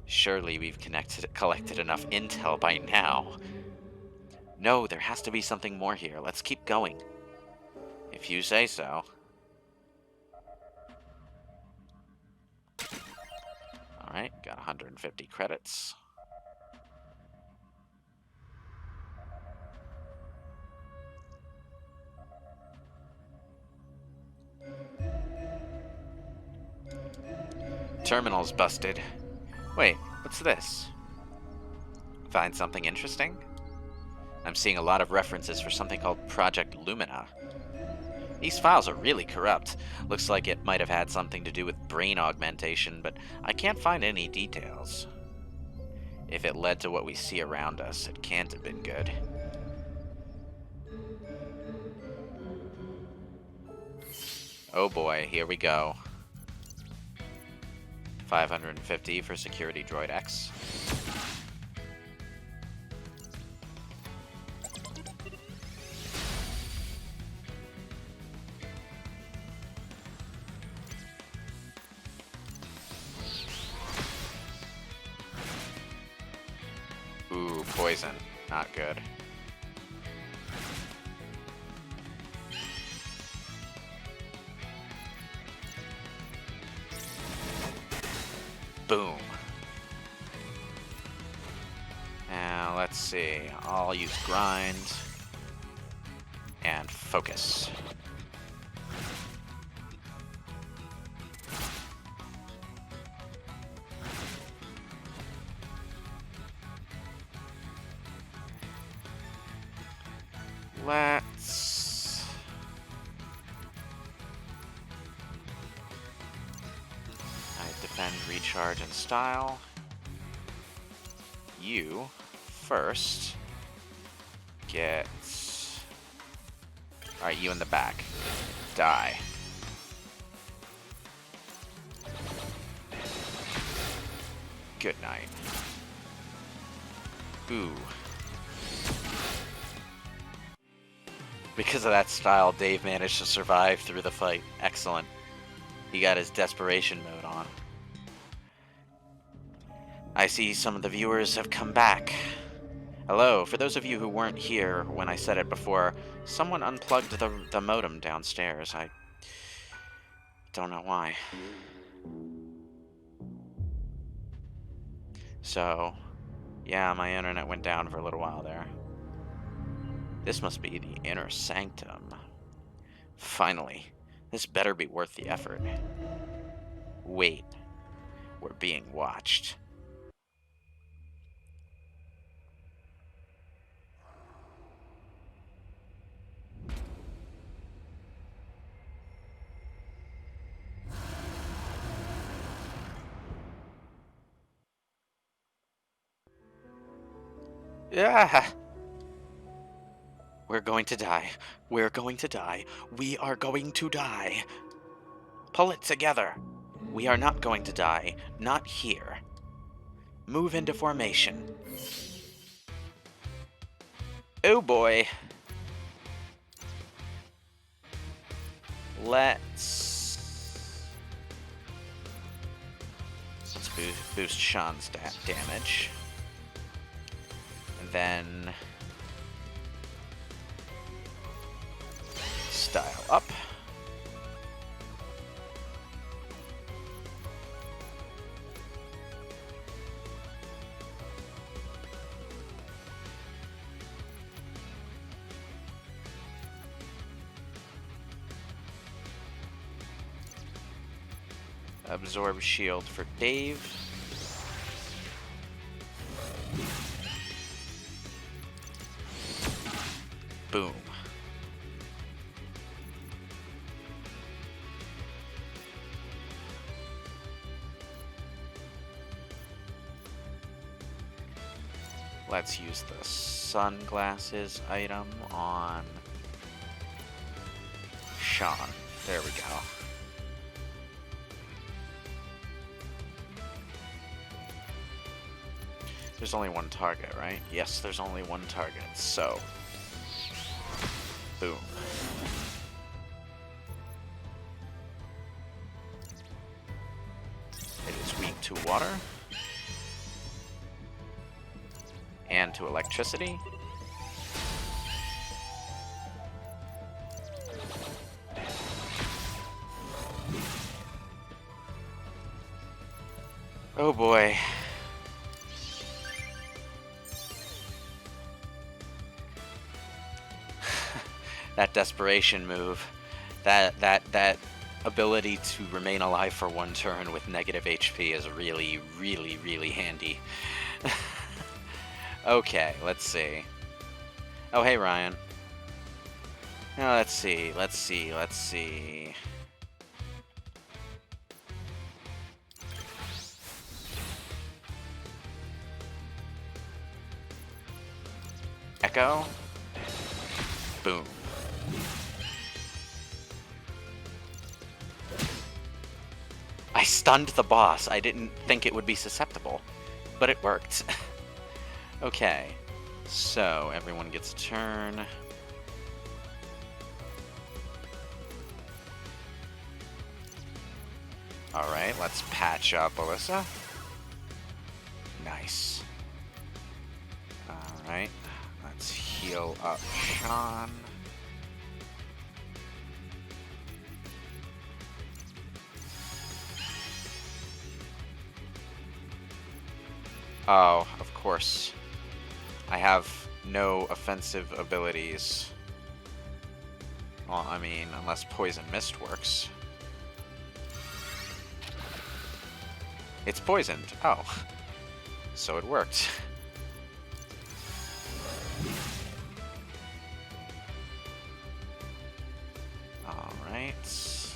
Surely we've collected enough intel by now. No, there has to be something more here. Let's keep going. If you say so. Alright, got 150 credits. Terminal's busted. Wait, what's this? Find something interesting? I'm seeing a lot of references for something called Project Lumina. These files are really corrupt. Looks like it might have had something to do with brain augmentation, but I can't find any details. If it led to what we see around us, it can't have been good. Oh boy, here we go. 550 for Security Droid X. Ooh, poison. Not good. Boom. Now, let's see. I'll use grind and focus. Let's... defend, recharge, and style. You first get... Alright, you in the back. Die. Good night. Ooh. Because of that style, Dave managed to survive through the fight. Excellent. He got his desperation mode on. I see some of the viewers have come back. Hello, for those of you who weren't here when I said it before, someone unplugged the modem downstairs. I don't know why. So, yeah, my internet went down for a little while there. This must be the inner sanctum. Finally, this better be worth the effort. Wait, we're being watched. Yeah. We're going to die. We're going to die. We are going to die. Pull it together. We are not going to die. Not here. Move into formation. Oh boy. Let's boost Sean's damage. And then style up. Absorb shield for Dave. Boom. let's use the sunglasses item on Sean. There we go. There's only one target, right? Yes, there's only one target, so... boom. It is weak to water. And to electricity. Oh boy. That desperation move. That ability to remain alive for one turn with negative HP is really, really, really handy. Okay, let's see. Oh, hey, Ryan. Now, let's see. Echo. Boom. I stunned the boss. I didn't think it would be susceptible, but it worked. Okay, so everyone gets a turn. Alright, let's patch up Alyssa. Nice. Alright, let's heal up Sean. Oh, of course. I have no offensive abilities. Well, I mean, unless Poison Mist works. It's poisoned. Oh. So it worked. Alright.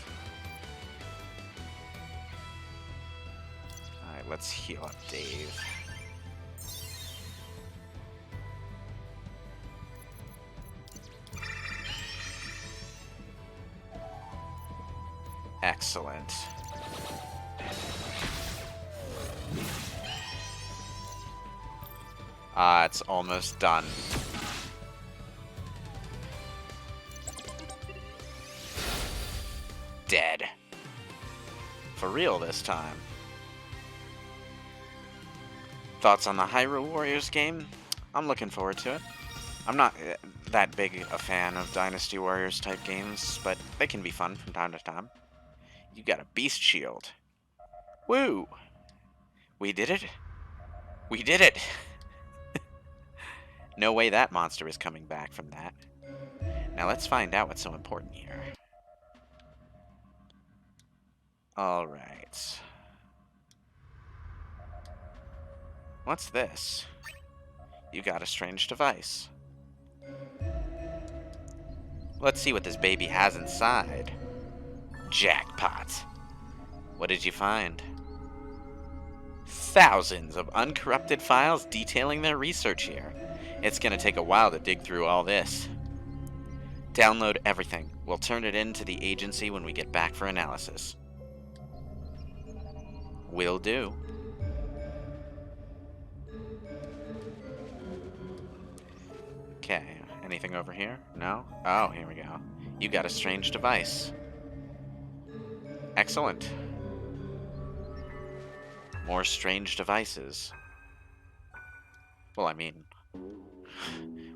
Alright, let's heal up Dave. Excellent. It's almost done. Dead. For real this time. Thoughts on the Hyrule Warriors game? I'm looking forward to it. I'm not that big a fan of Dynasty Warriors type games, but they can be fun from time to time. You got a beast shield. Woo! We did it? We did it! No way that monster is coming back from that. Now let's find out what's so important here. Alright. What's this? You got a strange device. Let's see what this baby has inside. Jackpot. What did you find? Thousands of uncorrupted files detailing their research here. It's gonna take a while to dig through all this. Download everything. We'll turn it in to the agency when we get back for analysis. Will do. Okay, anything over here? No? Oh, here we go. You got a strange device. Excellent. More strange devices. Well, I mean,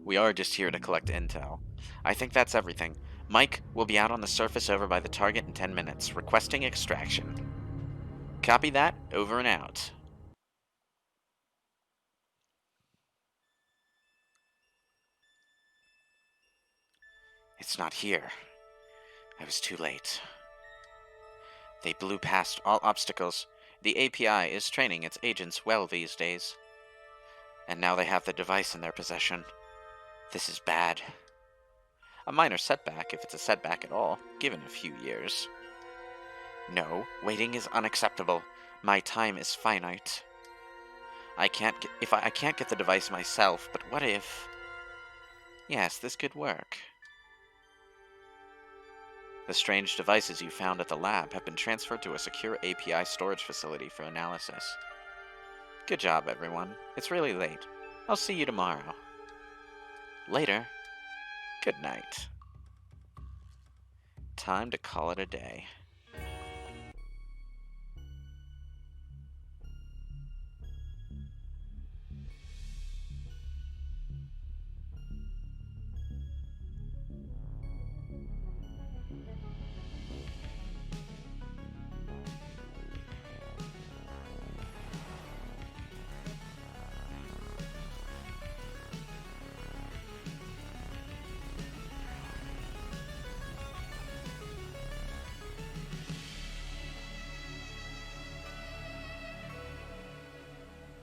we are just here to collect intel. I think that's everything. Mike will be out on the surface over by the target in 10 minutes, requesting extraction. Copy that, over and out. It's not here. I was too late. They blew past all obstacles. The API is training its agents well these days. And now they have the device in their possession. This is bad. A minor setback, if it's a setback at all, given a few years. No, waiting is unacceptable. My time is finite. I can't get the device myself, but what if... Yes, this could work. The strange devices you found at the lab have been transferred to a secure API storage facility for analysis. Good job, everyone. It's really late. I'll see you tomorrow. Later. Good night. Time to call it a day.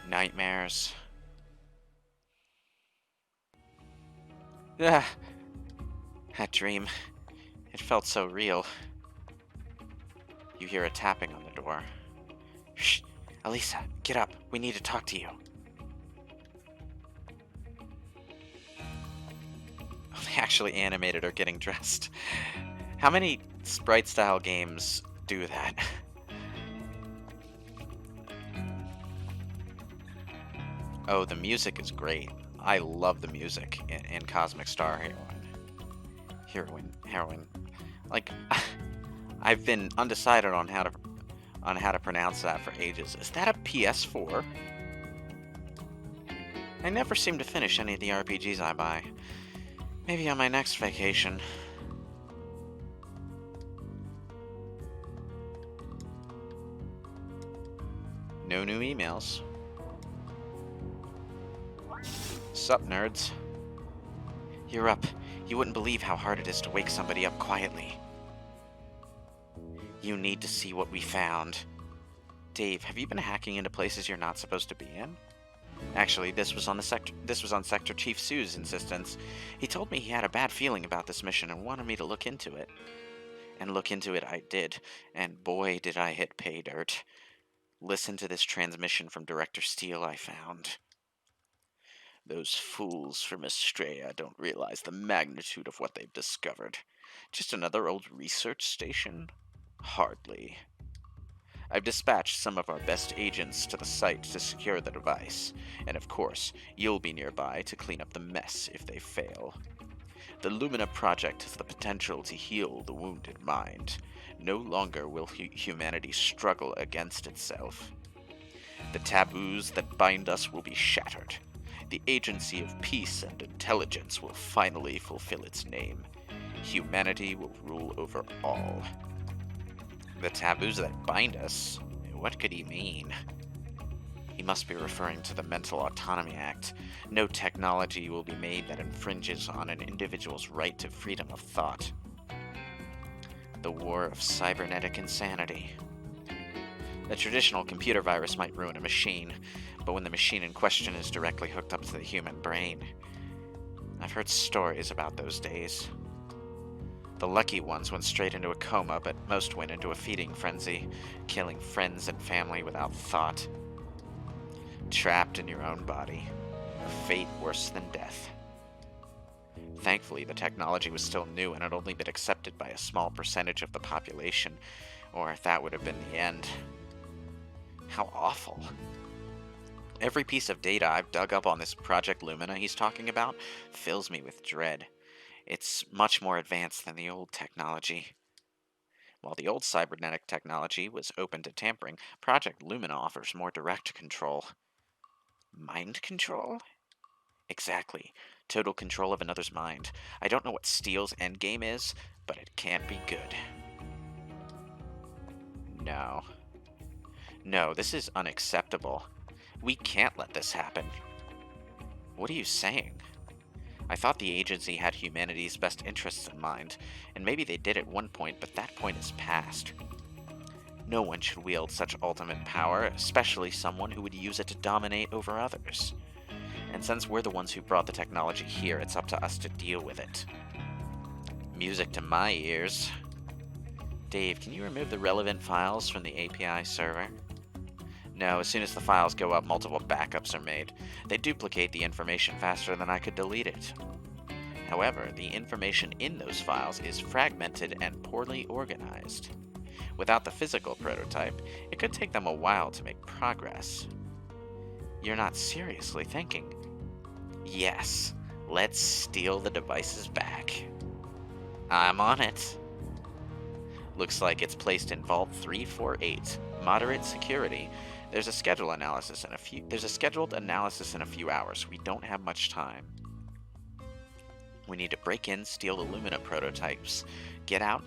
Nightmares. Ah, that dream. It felt so real. You hear a tapping on the door. Shh! Elisa, get up. We need to talk to you. They actually animated her getting dressed. How many sprite-style games do that? Oh, the music is great. I love the music in Cosmic Star Heroine. Like, I've been undecided on how to pronounce that for ages. Is that a PS4? I never seem to finish any of the RPGs I buy. Maybe on my next vacation. No new emails. Sup, nerds? You're up. You wouldn't believe how hard it is to wake somebody up quietly. You need to see what we found. Dave, have you been hacking into places you're not supposed to be in? Actually, this was on Sector Chief Sue's insistence. He told me he had a bad feeling about this mission and wanted me to look into it. And look into it I did, and boy did I hit pay dirt. Listen to this transmission from Director Steele I found. Those fools from Estrella don't realize the magnitude of what they've discovered. Just another old research station? Hardly. I've dispatched some of our best agents to the site to secure the device, and of course, you'll be nearby to clean up the mess if they fail. The Lumina project has the potential to heal the wounded mind. No longer will humanity struggle against itself. The taboos that bind us will be shattered. The agency of peace and intelligence will finally fulfill its name. Humanity will rule over all. The taboos that bind us? What could he mean? He must be referring to the Mental Autonomy Act. No technology will be made that infringes on an individual's right to freedom of thought. The war of cybernetic insanity. A traditional computer virus might ruin a machine, but when the machine in question is directly hooked up to the human brain... I've heard stories about those days. The lucky ones went straight into a coma, but most went into a feeding frenzy, killing friends and family without thought. Trapped in your own body. A fate worse than death. Thankfully, the technology was still new and had only been accepted by a small percentage of the population, or that would have been the end. How awful. Every piece of data I've dug up on this Project Lumina he's talking about fills me with dread. It's much more advanced than the old technology. While the old cybernetic technology was open to tampering, Project Lumina offers more direct control. Mind control? Exactly. Total control of another's mind. I don't know what Steele's endgame is, but it can't be good. No. No, this is unacceptable. We can't let this happen. What are you saying? I thought the agency had humanity's best interests in mind, and maybe they did at one point, but that point is past. No one should wield such ultimate power, especially someone who would use it to dominate over others. And since we're the ones who brought the technology here, it's up to us to deal with it. Music to my ears. Dave, can you remove the relevant files from the API server? No, as soon as the files go up, multiple backups are made. They duplicate the information faster than I could delete it. However, the information in those files is fragmented and poorly organized. Without the physical prototype, it could take them a while to make progress. You're not seriously thinking? Yes, let's steal the devices back. I'm on it. Looks like it's placed in Vault 348. Moderate security. There's a scheduled analysis in a few hours. We don't have much time. We need to break in, steal the Lumina prototypes, get out,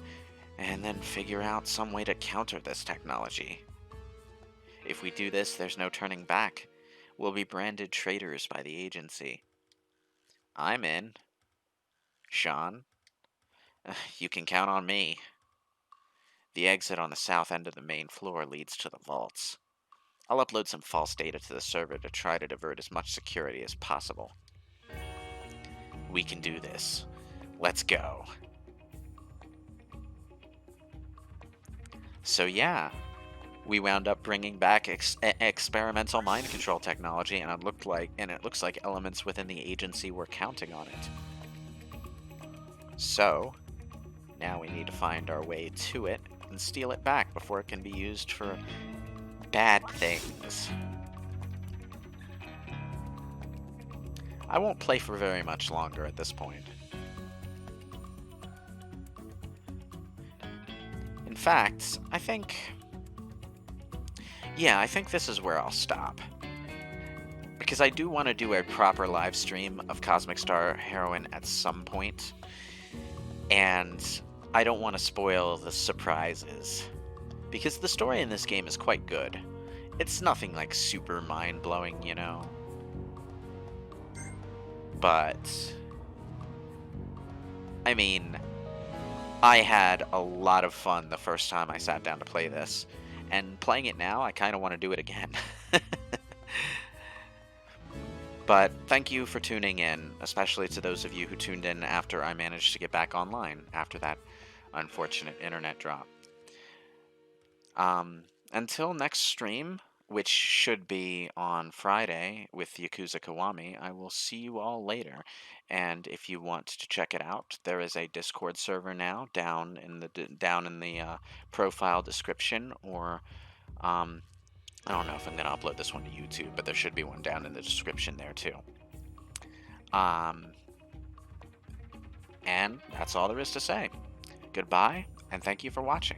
and then figure out some way to counter this technology. If we do this, there's no turning back. We'll be branded traitors by the agency. I'm in. Sean, you can count on me. The exit on the south end of the main floor leads to the vaults. I'll upload some false data to the server to try to divert as much security as possible. We can do this. Let's go. So yeah, we wound up bringing back experimental mind control technology, and it looks like elements within the agency were counting on it. So now we need to find our way to it and steal it back before it can be used for bad things. I won't play for very much longer at this point. In fact, I think this is where I'll stop. Because I do want to do a proper live stream of Cosmic Star Heroine at some point, and I don't want to spoil the surprises. Because the story in this game is quite good. It's nothing like super mind-blowing, you know. But I mean, I had a lot of fun the first time I sat down to play this, and playing it now, I kind of want to do it again. But thank you for tuning in, especially to those of you who tuned in after I managed to get back online after that unfortunate internet drop. Until next stream, which should be on Friday with Yakuza Kiwami, I will see you all later. And if you want to check it out, there is a Discord server now down in the profile description, or I don't know if I'm going to upload this one to YouTube, but there should be one down in the description there too. And that's all there is to say. Goodbye, and thank you for watching.